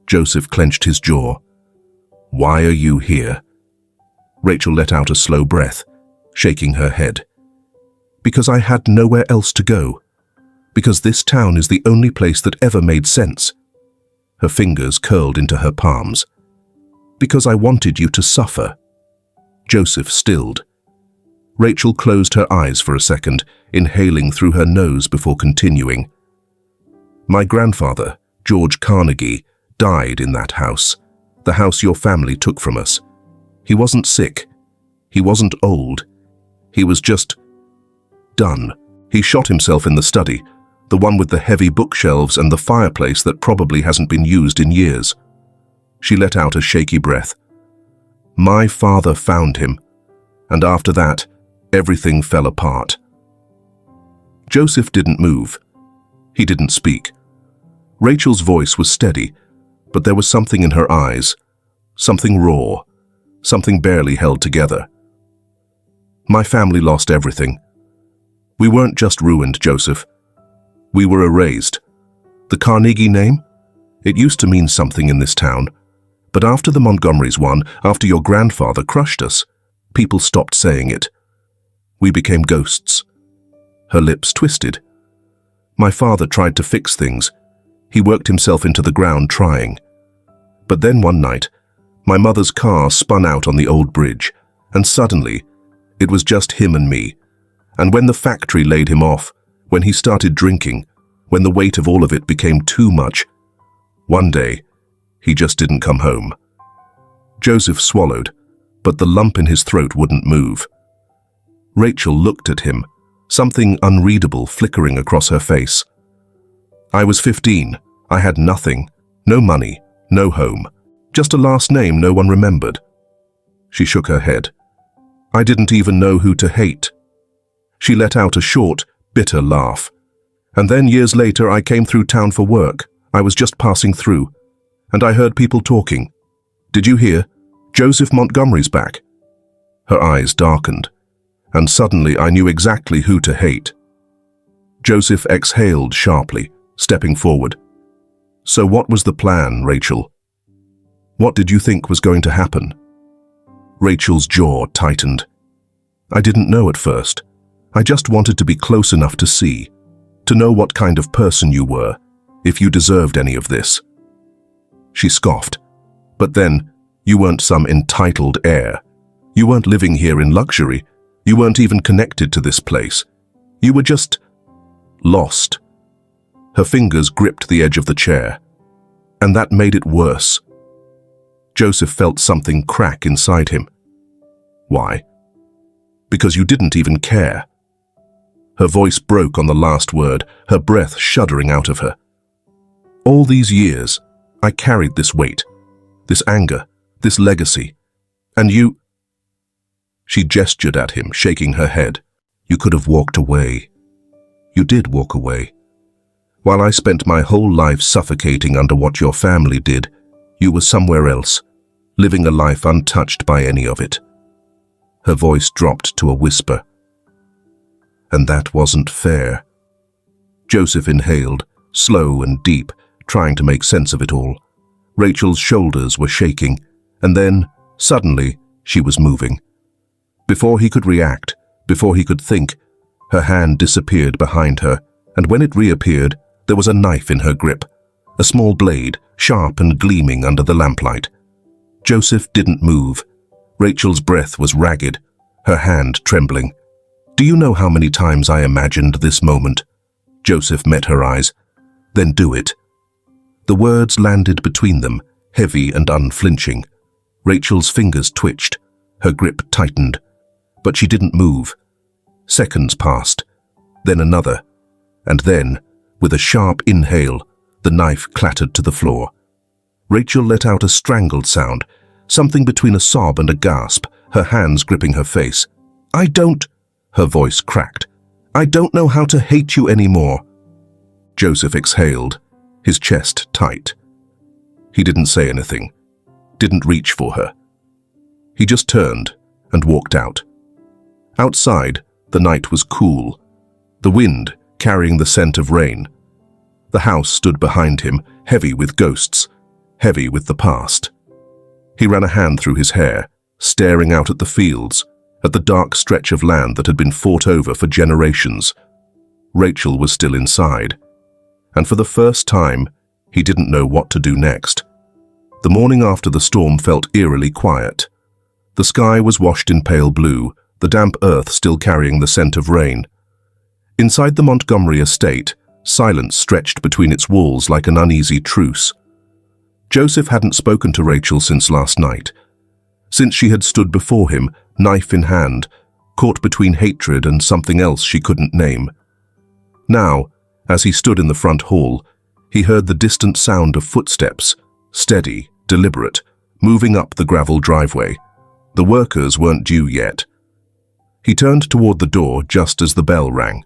Joseph clenched his jaw. "Why are you here?" Rachel let out a slow breath, shaking her head. "Because I had nowhere else to go. Because this town is the only place that ever made sense." Her fingers curled into her palms. "Because I wanted you to suffer." Joseph stilled. Rachel closed her eyes for a second, inhaling through her nose before continuing. "My grandfather, George Carnegie, died in that house, the house your family took from us. He wasn't sick. He wasn't old. He was just done. He shot himself in the study, the one with the heavy bookshelves and the fireplace that probably hasn't been used in years." She let out a shaky breath. "My father found him, and after that, everything fell apart." Joseph didn't move. He didn't speak. Rachel's voice was steady, but there was something in her eyes, something raw, something barely held together. My family lost everything. We weren't just ruined, Joseph. We were erased. The Carnegie name? It used to mean something in this town. But after the Montgomerys won, after your grandfather crushed us, people stopped saying it. We became ghosts. Her lips twisted. My father tried to fix things. He worked himself into the ground trying. But then one night, my mother's car spun out on the old bridge, and suddenly, it was just him and me. And when the factory laid him off, when he started drinking, when the weight of all of it became too much, one day, he just didn't come home. Joseph swallowed, but the lump in his throat wouldn't move. Rachel looked at him, something unreadable flickering across her face. I was 15. I had nothing, no money, no home, just a last name no one remembered. She shook her head. I didn't even know who to hate. She let out a short, bitter laugh. And then years later I came through town for work. I was just passing through, and I heard people talking. Did you hear? Joseph Montgomery's back. Her eyes darkened, and suddenly I knew exactly who to hate. Joseph exhaled sharply, stepping forward. So what was the plan, Rachel? What did you think was going to happen? Rachel's jaw tightened. I didn't know at first. I just wanted to be close enough to see, to know what kind of person you were, if you deserved any of this. She scoffed. But then, you weren't some entitled heir. You weren't living here in luxury. You weren't even connected to this place. You were just lost. Her fingers gripped the edge of the chair, and that made it worse. Joseph felt something crack inside him. Why? Because you didn't even care. Her voice broke on the last word, her breath shuddering out of her. All these years, I carried this weight, this anger, this legacy, and you... She gestured at him, shaking her head. You could have walked away. You did walk away. While I spent my whole life suffocating under what your family did, you were somewhere else, living a life untouched by any of it. Her voice dropped to a whisper. And that wasn't fair. Joseph inhaled, slow and deep, trying to make sense of it all. Rachel's shoulders were shaking, and then, suddenly, she was moving. Before he could react, before he could think, her hand disappeared behind her, and when it reappeared, there was a knife in her grip, a small blade, sharp and gleaming under the lamplight. Joseph didn't move. Rachel's breath was ragged, her hand trembling. Do you know how many times I imagined this moment? Joseph met her eyes. Then do it. The words landed between them, heavy and unflinching. Rachel's fingers twitched, her grip tightened, but she didn't move. Seconds passed, then another, and then, with a sharp inhale, the knife clattered to the floor. Rachel let out a strangled sound, something between a sob and a gasp, her hands gripping her face. I don't, her voice cracked. I don't know how to hate you anymore. Joseph exhaled, his chest tight. He didn't say anything, didn't reach for her. He just turned and walked out. Outside, the night was cool, the wind carrying the scent of rain. The house stood behind him, heavy with ghosts, heavy with the past. He ran a hand through his hair, staring out at the fields, at the dark stretch of land that had been fought over for generations. Rachel was still inside, and for the first time, he didn't know what to do next. The morning after the storm felt eerily quiet. The sky was washed in pale blue, the damp earth still carrying the scent of rain. Inside the Montgomery estate, silence stretched between its walls like an uneasy truce. Joseph hadn't spoken to Rachel since last night, since she had stood before him, knife in hand, caught between hatred and something else she couldn't name. Now, as he stood in the front hall, he heard the distant sound of footsteps, steady, deliberate, moving up the gravel driveway. The workers weren't due yet. He turned toward the door just as the bell rang.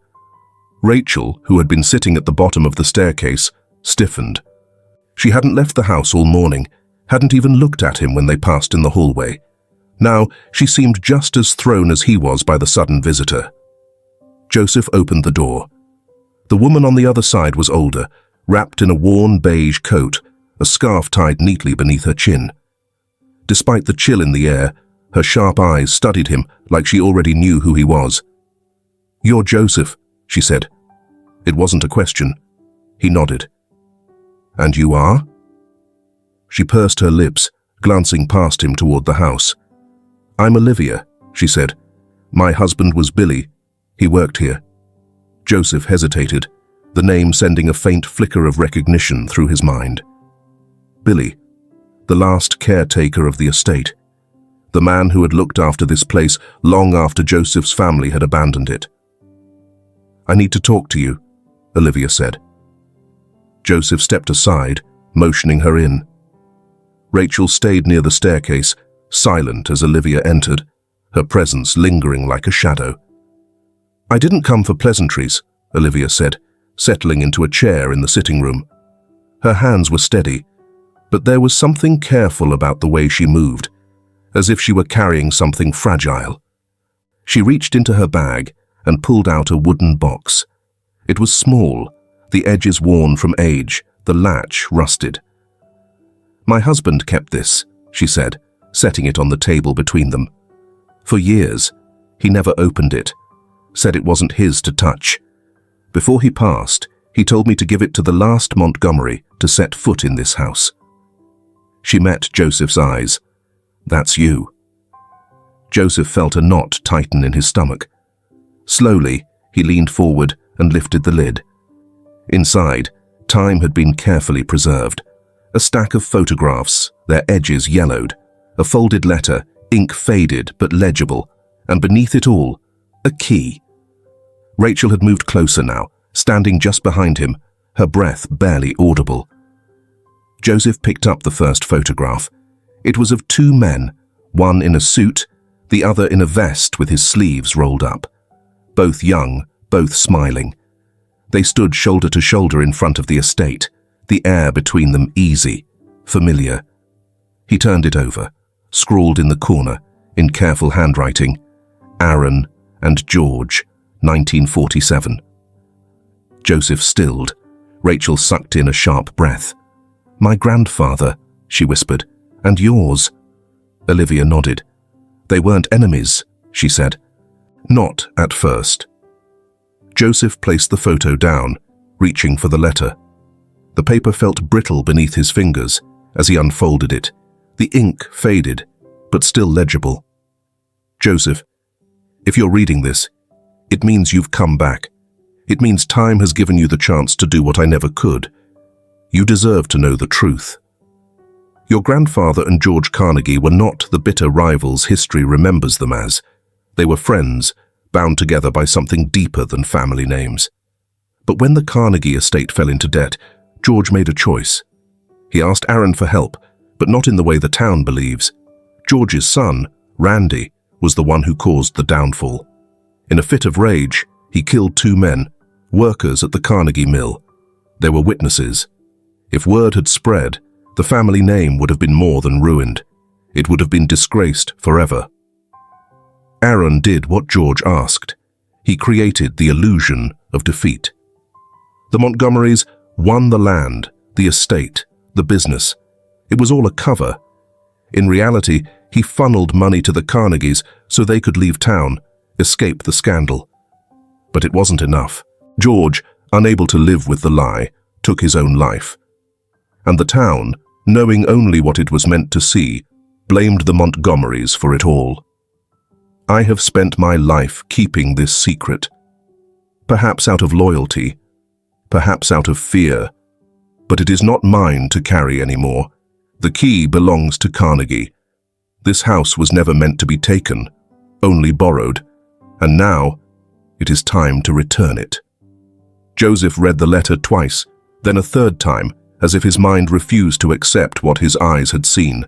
Rachel, who had been sitting at the bottom of the staircase, stiffened. She hadn't left the house all morning, hadn't even looked at him when they passed in the hallway. Now, she seemed just as thrown as he was by the sudden visitor. Joseph opened the door. The woman on the other side was older, wrapped in a worn beige coat, a scarf tied neatly beneath her chin. Despite the chill in the air, her sharp eyes studied him like she already knew who he was. "You're Joseph," she said. It wasn't a question. He nodded. "And you are?" She pursed her lips, glancing past him toward the house. "I'm Olivia," she said. "My husband was Billy. He worked here." Joseph hesitated, the name sending a faint flicker of recognition through his mind. Billy, the last caretaker of the estate. The man who had looked after this place long after Joseph's family had abandoned it. "I need to talk to you," Olivia said. Joseph stepped aside, motioning her in. Rachel stayed near the staircase, silent as Olivia entered, her presence lingering like a shadow. "I didn't come for pleasantries," Olivia said, settling into a chair in the sitting room. Her hands were steady, but there was something careful about the way she moved, as if she were carrying something fragile. She reached into her bag and pulled out a wooden box. It was small, the edges worn from age, the latch rusted. "My husband kept this," she said, setting it on the table between them. "For years, he never opened it, said it wasn't his to touch. Before he passed, he told me to give it to the last Montgomery to set foot in this house." She met Joseph's eyes. "That's you." Joseph felt a knot tighten in his stomach. Slowly, he leaned forward and lifted the lid. Inside, time had been carefully preserved. A stack of photographs, their edges yellowed, a folded letter, ink faded but legible, and beneath it all, a key. Rachel had moved closer now, standing just behind him, her breath barely audible. Joseph picked up the first photograph. It was of two men, one in a suit, the other in a vest with his sleeves rolled up. Both young, both smiling. They stood shoulder to shoulder in front of the estate, the air between them easy, familiar. He turned it over, scrawled in the corner, in careful handwriting, "Aaron and George, 1947. Joseph stilled. Rachel sucked in a sharp breath. "My grandfather," she whispered, "and yours." Olivia nodded. "They weren't enemies," she said. "Not at first." Joseph placed the photo down, reaching for the letter. The paper felt brittle beneath his fingers as he unfolded it. The ink faded, but still legible. "Joseph, if you're reading this, it means you've come back. It means time has given you the chance to do what I never could. You deserve to know the truth. Your grandfather and George Carnegie were not the bitter rivals history remembers them as. They were friends, bound together by something deeper than family names. But when the Carnegie estate fell into debt, George made a choice. He asked Aaron for help, but not in the way the town believes. George's son, Randy, was the one who caused the downfall. In a fit of rage, he killed two men, workers at the Carnegie mill. There were witnesses. If word had spread, the family name would have been more than ruined. It would have been disgraced forever. Aaron did what George asked. He created the illusion of defeat. The Montgomerys won the land, the estate, the business. It was all a cover. In reality, he funneled money to the Carnegies so they could leave town, escape the scandal. But it wasn't enough. George, unable to live with the lie, took his own life. And the town, knowing only what it was meant to see, blamed the Montgomerys for it all. I have spent my life keeping this secret. Perhaps out of loyalty, perhaps out of fear, but it is not mine to carry anymore. The key belongs to Carnegie. This house was never meant to be taken, only borrowed, and now it is time to return it. Joseph read the letter twice, then a third time, as if his mind refused to accept what his eyes had seen.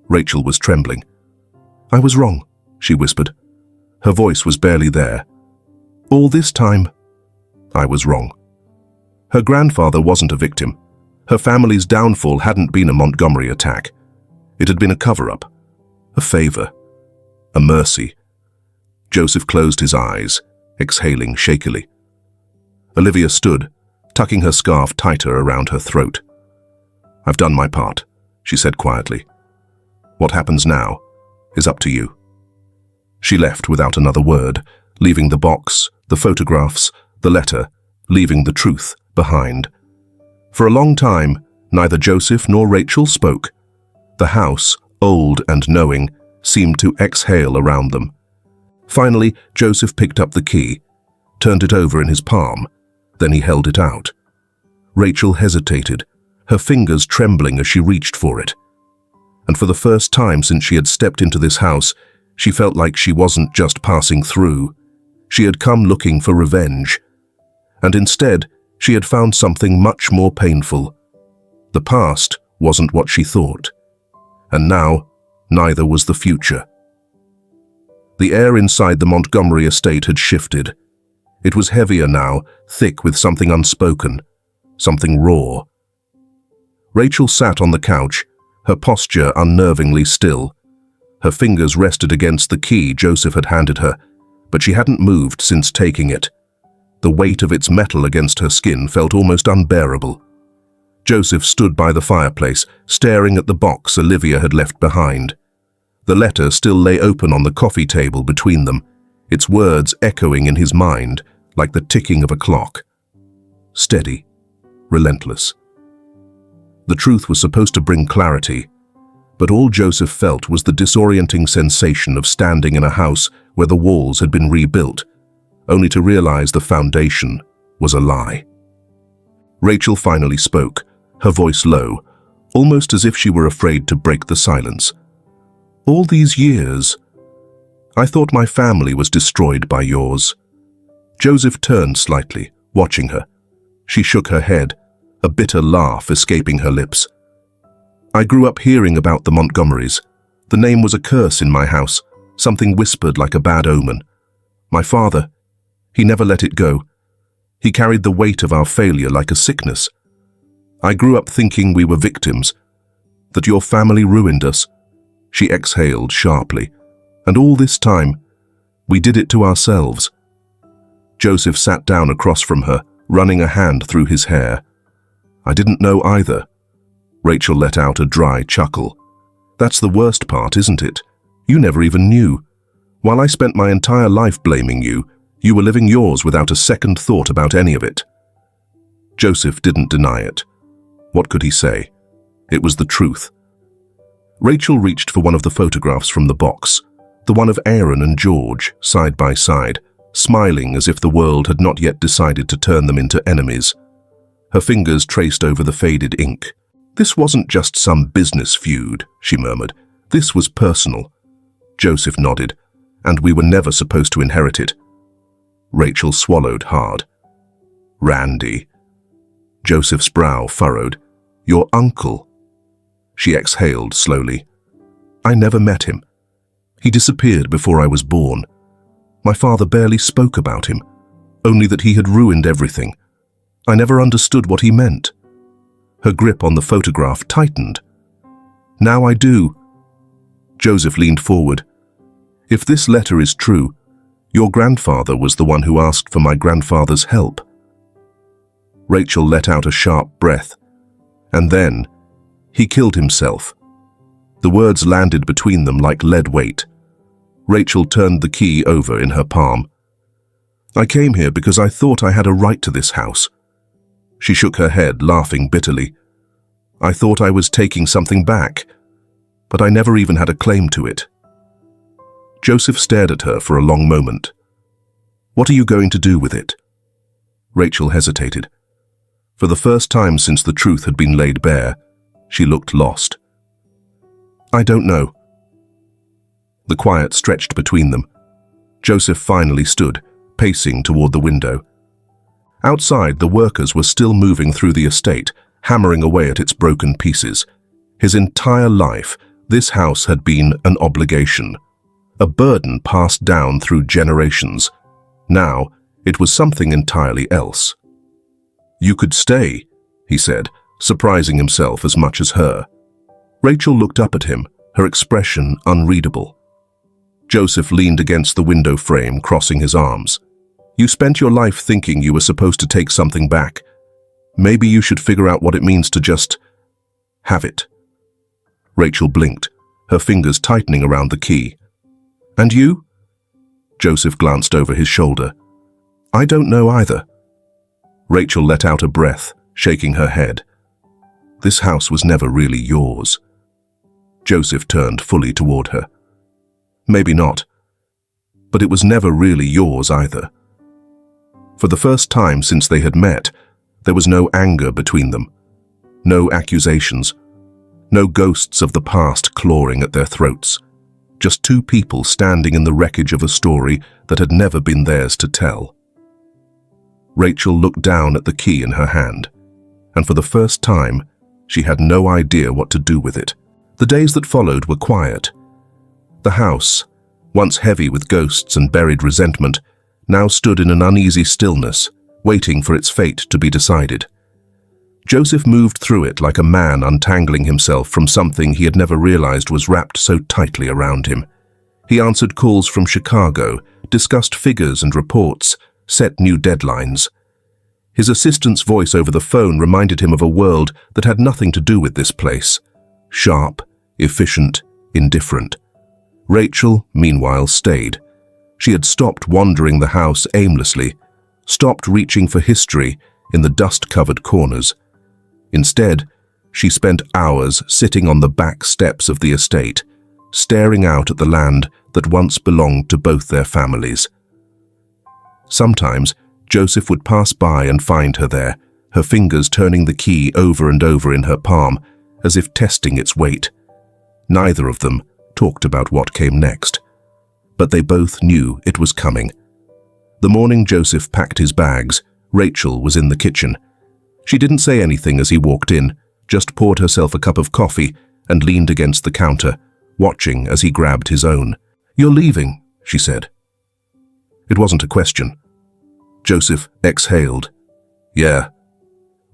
Rachel was trembling. "I was wrong," she whispered. Her voice was barely there. "All this time, I was wrong." Her grandfather wasn't a victim. Her family's downfall hadn't been a Montgomery attack. It had been a cover-up, a favor, a mercy. Joseph closed his eyes, exhaling shakily. Olivia stood, tucking her scarf tighter around her throat. "I've done my part," she said quietly. "What happens now is up to you." She left without another word, leaving the box, the photographs, the letter, leaving the truth behind. For a long time, neither Joseph nor Rachel spoke. The house, old and knowing, seemed to exhale around them. Finally, Joseph picked up the key, turned it over in his palm, then he held it out. Rachel hesitated, her fingers trembling as she reached for it. And for the first time since she had stepped into this house, she felt like she wasn't just passing through. She had come looking for revenge. And instead, she had found something much more painful. The past wasn't what she thought. And now, neither was the future. The air inside the Montgomery estate had shifted. It was heavier now, thick with something unspoken, something raw. Rachel sat on the couch, her posture unnervingly still. Her fingers rested against the key Joseph had handed her, but she hadn't moved since taking it. The weight of its metal against her skin felt almost unbearable. Joseph stood by the fireplace, staring at the box Olivia had left behind. The letter still lay open on the coffee table between them, its words echoing in his mind like the ticking of a clock. Steady, relentless. The truth was supposed to bring clarity, but all Joseph felt was the disorienting sensation of standing in a house where the walls had been rebuilt, only to realize the foundation was a lie. Rachel finally spoke, her voice low, almost as if she were afraid to break the silence. "All these years, I thought my family was destroyed by yours." Joseph turned slightly, watching her. She shook her head, a bitter laugh escaping her lips. "I grew up hearing about the Montgomerys. The name was a curse in my house, something whispered like a bad omen. My father, he never let it go. He carried the weight of our failure like a sickness. I grew up thinking we were victims, that your family ruined us." She exhaled sharply. "And all this time, we did it to ourselves." Joseph sat down across from her, running a hand through his hair. "I didn't know either." Rachel let out a dry chuckle. "That's the worst part, isn't it? You never even knew. While I spent my entire life blaming you, you were living yours without a second thought about any of it." Joseph didn't deny it. What could he say? It was the truth. Rachel reached for one of the photographs from the box, the one of Aaron and George, side by side, smiling as if the world had not yet decided to turn them into enemies. Her fingers traced over the faded ink. "This wasn't just some business feud," she murmured. "This was personal." Joseph nodded. "And we were never supposed to inherit it." Rachel swallowed hard. "Randy." Joseph's brow furrowed. "Your uncle." She exhaled slowly. "I never met him. He disappeared before I was born. My father barely spoke about him, only that he had ruined everything. I never understood what he meant." Her grip on the photograph tightened. "Now I do." Joseph leaned forward. "If this letter is true, your grandfather was the one who asked for my grandfather's help." Rachel let out a sharp breath. "And then, he killed himself." The words landed between them like lead weight. Rachel turned the key over in her palm. "I came here because I thought I had a right to this house." She shook her head, laughing bitterly. "I thought I was taking something back, but I never even had a claim to it." Joseph stared at her for a long moment. "What are you going to do with it?" Rachel hesitated. For the first time since the truth had been laid bare, she looked lost. "I don't know." The quiet stretched between them. Joseph finally stood, pacing toward the window. Outside, the workers were still moving through the estate, hammering away at its broken pieces. His entire life, this house had been an obligation, a burden passed down through generations. Now, it was something entirely else. "You could stay," he said, surprising himself as much as her. Rachel looked up at him, her expression unreadable. Joseph leaned against the window frame, crossing his arms. You spent your life thinking you were supposed to take something back. Maybe you should figure out what it means to just have it. Rachel blinked, her fingers tightening around the key. And you? Joseph glanced over his shoulder. I don't know either. Rachel let out a breath, shaking her head. This house was never really yours. Joseph turned fully toward her. Maybe not, but it was never really yours either. For the first time since they had met, there was no anger between them, no accusations, no ghosts of the past clawing at their throats, just two people standing in the wreckage of a story that had never been theirs to tell. Rachel looked down at the key in her hand, and for the first time, she had no idea what to do with it. The days that followed were quiet. The house, once heavy with ghosts and buried resentment, now stood in an uneasy stillness, waiting for its fate to be decided. Joseph moved through it like a man untangling himself from something he had never realized was wrapped so tightly around him. He answered calls from Chicago, discussed figures and reports, set new deadlines. His assistant's voice over the phone reminded him of a world that had nothing to do with this place. Sharp, efficient, indifferent. Rachel, meanwhile, stayed. She had stopped wandering the house aimlessly, stopped reaching for history in the dust-covered corners. Instead, she spent hours sitting on the back steps of the estate, staring out at the land that once belonged to both their families. Sometimes, Joseph would pass by and find her there, her fingers turning the key over and over in her palm, as if testing its weight. Neither of them talked about what came next, but they both knew it was coming. The morning Joseph packed his bags, Rachel was in the kitchen. She didn't say anything as he walked in, just poured herself a cup of coffee and leaned against the counter, watching as he grabbed his own. "You're leaving," she said. It wasn't a question. Joseph exhaled. "Yeah."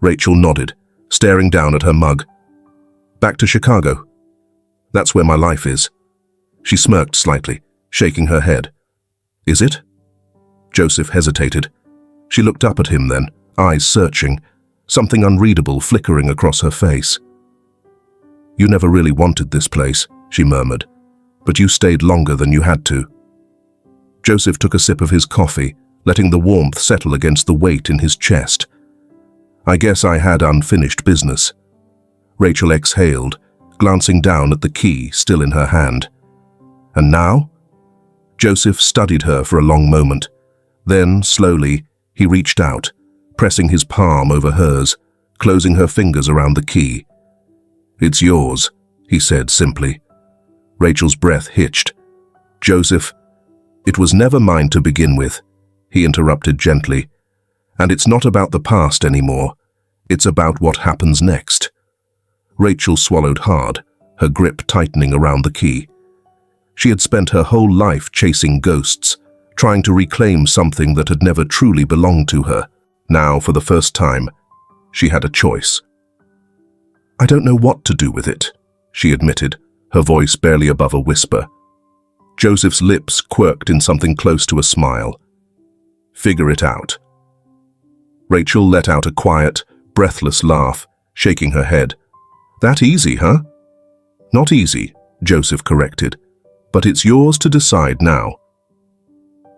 Rachel nodded, staring down at her mug. "Back to Chicago. That's where my life is." She smirked slightly, shaking her head. "Is it?" Joseph hesitated. She looked up at him then, eyes searching, something unreadable flickering across her face. "You never really wanted this place," she murmured, "but you stayed longer than you had to." Joseph took a sip of his coffee, letting the warmth settle against the weight in his chest. "I guess I had unfinished business." Rachel exhaled, glancing down at the key still in her hand. "And now?" Joseph studied her for a long moment. Then, slowly, he reached out, pressing his palm over hers, closing her fingers around the key. "It's yours," he said simply. Rachel's breath hitched. "Joseph, it was never mine to begin with," he interrupted gently. "And it's not about the past anymore. It's about what happens next." Rachel swallowed hard, her grip tightening around the key. She had spent her whole life chasing ghosts, trying to reclaim something that had never truly belonged to her. Now, for the first time, she had a choice. "I don't know what to do with it," she admitted, her voice barely above a whisper. Joseph's lips quirked in something close to a smile. "Figure it out." Rachel let out a quiet, breathless laugh, shaking her head. "That easy, huh?" "Not easy," Joseph corrected, "but it's yours to decide now."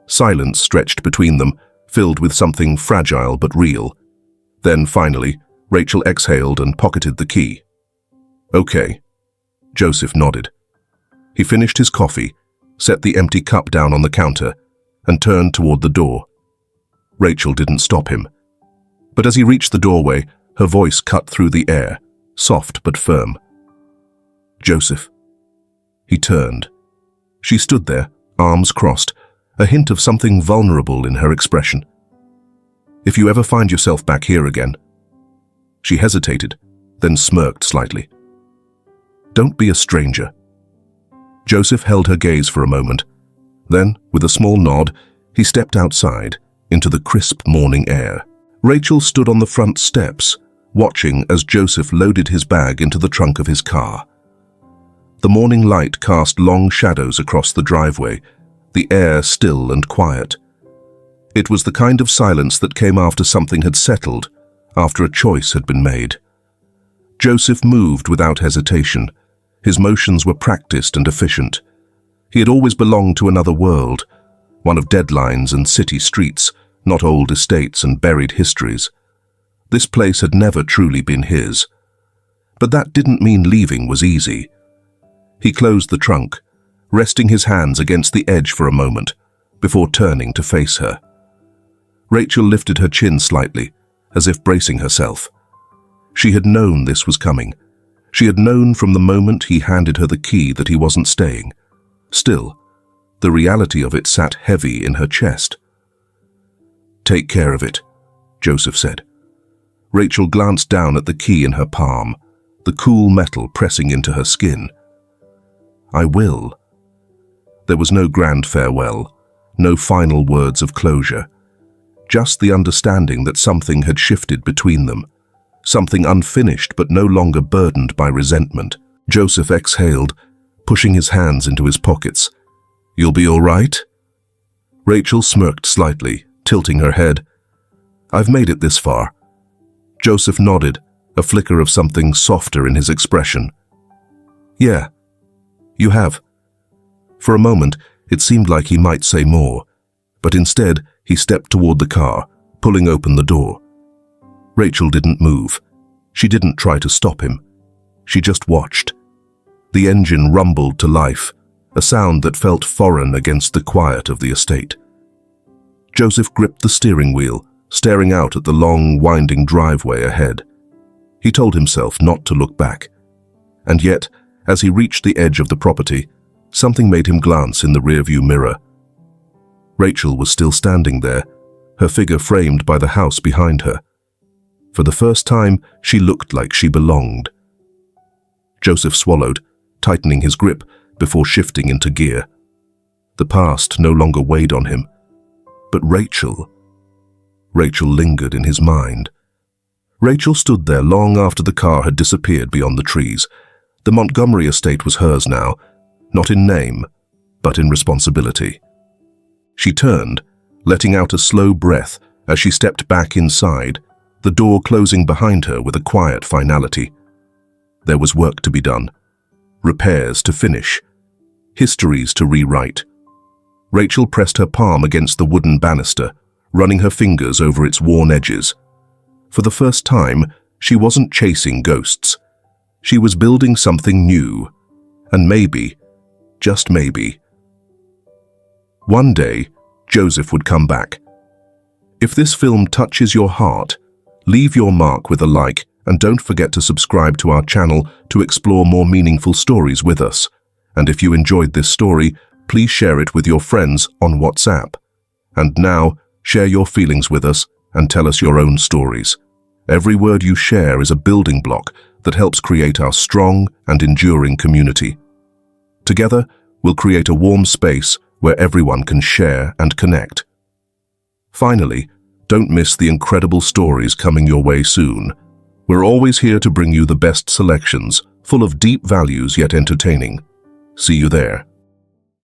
Silence stretched between them, filled with something fragile but real. Then, finally, Rachel exhaled and pocketed the key. "Okay." Joseph nodded. He finished his coffee, set the empty cup down on the counter, and turned toward the door. Rachel didn't stop him. But as he reached the doorway, her voice cut through the air, soft but firm. "Joseph." He turned. She stood there, arms crossed, a hint of something vulnerable in her expression. "If you ever find yourself back here again." She hesitated, then smirked slightly. "Don't be a stranger." Joseph held her gaze for a moment. Then, with a small nod, he stepped outside, into the crisp morning air. Rachel stood on the front steps, watching as Joseph loaded his bag into the trunk of his car. The morning light cast long shadows across the driveway, the air still and quiet. It was the kind of silence that came after something had settled, after a choice had been made. Joseph moved without hesitation. His motions were practiced and efficient. He had always belonged to another world, one of deadlines and city streets, not old estates and buried histories. This place had never truly been his. But that didn't mean leaving was easy. He closed the trunk, resting his hands against the edge for a moment, before turning to face her. Rachel lifted her chin slightly, as if bracing herself. She had known this was coming. She had known from the moment he handed her the key that he wasn't staying. Still, the reality of it sat heavy in her chest. "Take care of it," Joseph said. Rachel glanced down at the key in her palm, the cool metal pressing into her skin. "I will." There was no grand farewell, no final words of closure, just the understanding that something had shifted between them, something unfinished but no longer burdened by resentment. Joseph exhaled, pushing his hands into his pockets. "You'll be all right?" Rachel smirked slightly, tilting her head. "I've made it this far." Joseph nodded, a flicker of something softer in his expression. "Yeah, you have." For a moment, it seemed like he might say more, but instead he stepped toward the car, pulling open the door. Rachel didn't move. She didn't try to stop him. She just watched. The engine rumbled to life, a sound that felt foreign against the quiet of the estate. Joseph gripped the steering wheel, staring out at the long, winding driveway ahead. He told himself not to look back. And yet, as he reached the edge of the property, something made him glance in the rearview mirror. Rachel was still standing there, her figure framed by the house behind her. For the first time, she looked like she belonged. Joseph swallowed, tightening his grip before shifting into gear. The past no longer weighed on him. But Rachel lingered in his mind. Rachel stood there long after the car had disappeared beyond the trees. The Montgomery estate was hers now, not in name, but in responsibility. She turned, letting out a slow breath as she stepped back inside, the door closing behind her with a quiet finality. There was work to be done, repairs to finish, histories to rewrite. Rachel pressed her palm against the wooden banister, running her fingers over its worn edges. For the first time, she wasn't chasing ghosts. She was building something new, and maybe, just maybe, one day, Joseph would come back. If this film touches your heart, leave your mark with a like and don't forget to subscribe to our channel to explore more meaningful stories with us. And if you enjoyed this story, please share it with your friends on WhatsApp. And now, share your feelings with us and tell us your own stories. Every word you share is a building block that helps create our strong and enduring community. Together, we'll create a warm space where everyone can share and connect. Finally, don't miss the incredible stories coming your way soon. We're always here to bring you the best selections, full of deep values yet entertaining. See you there.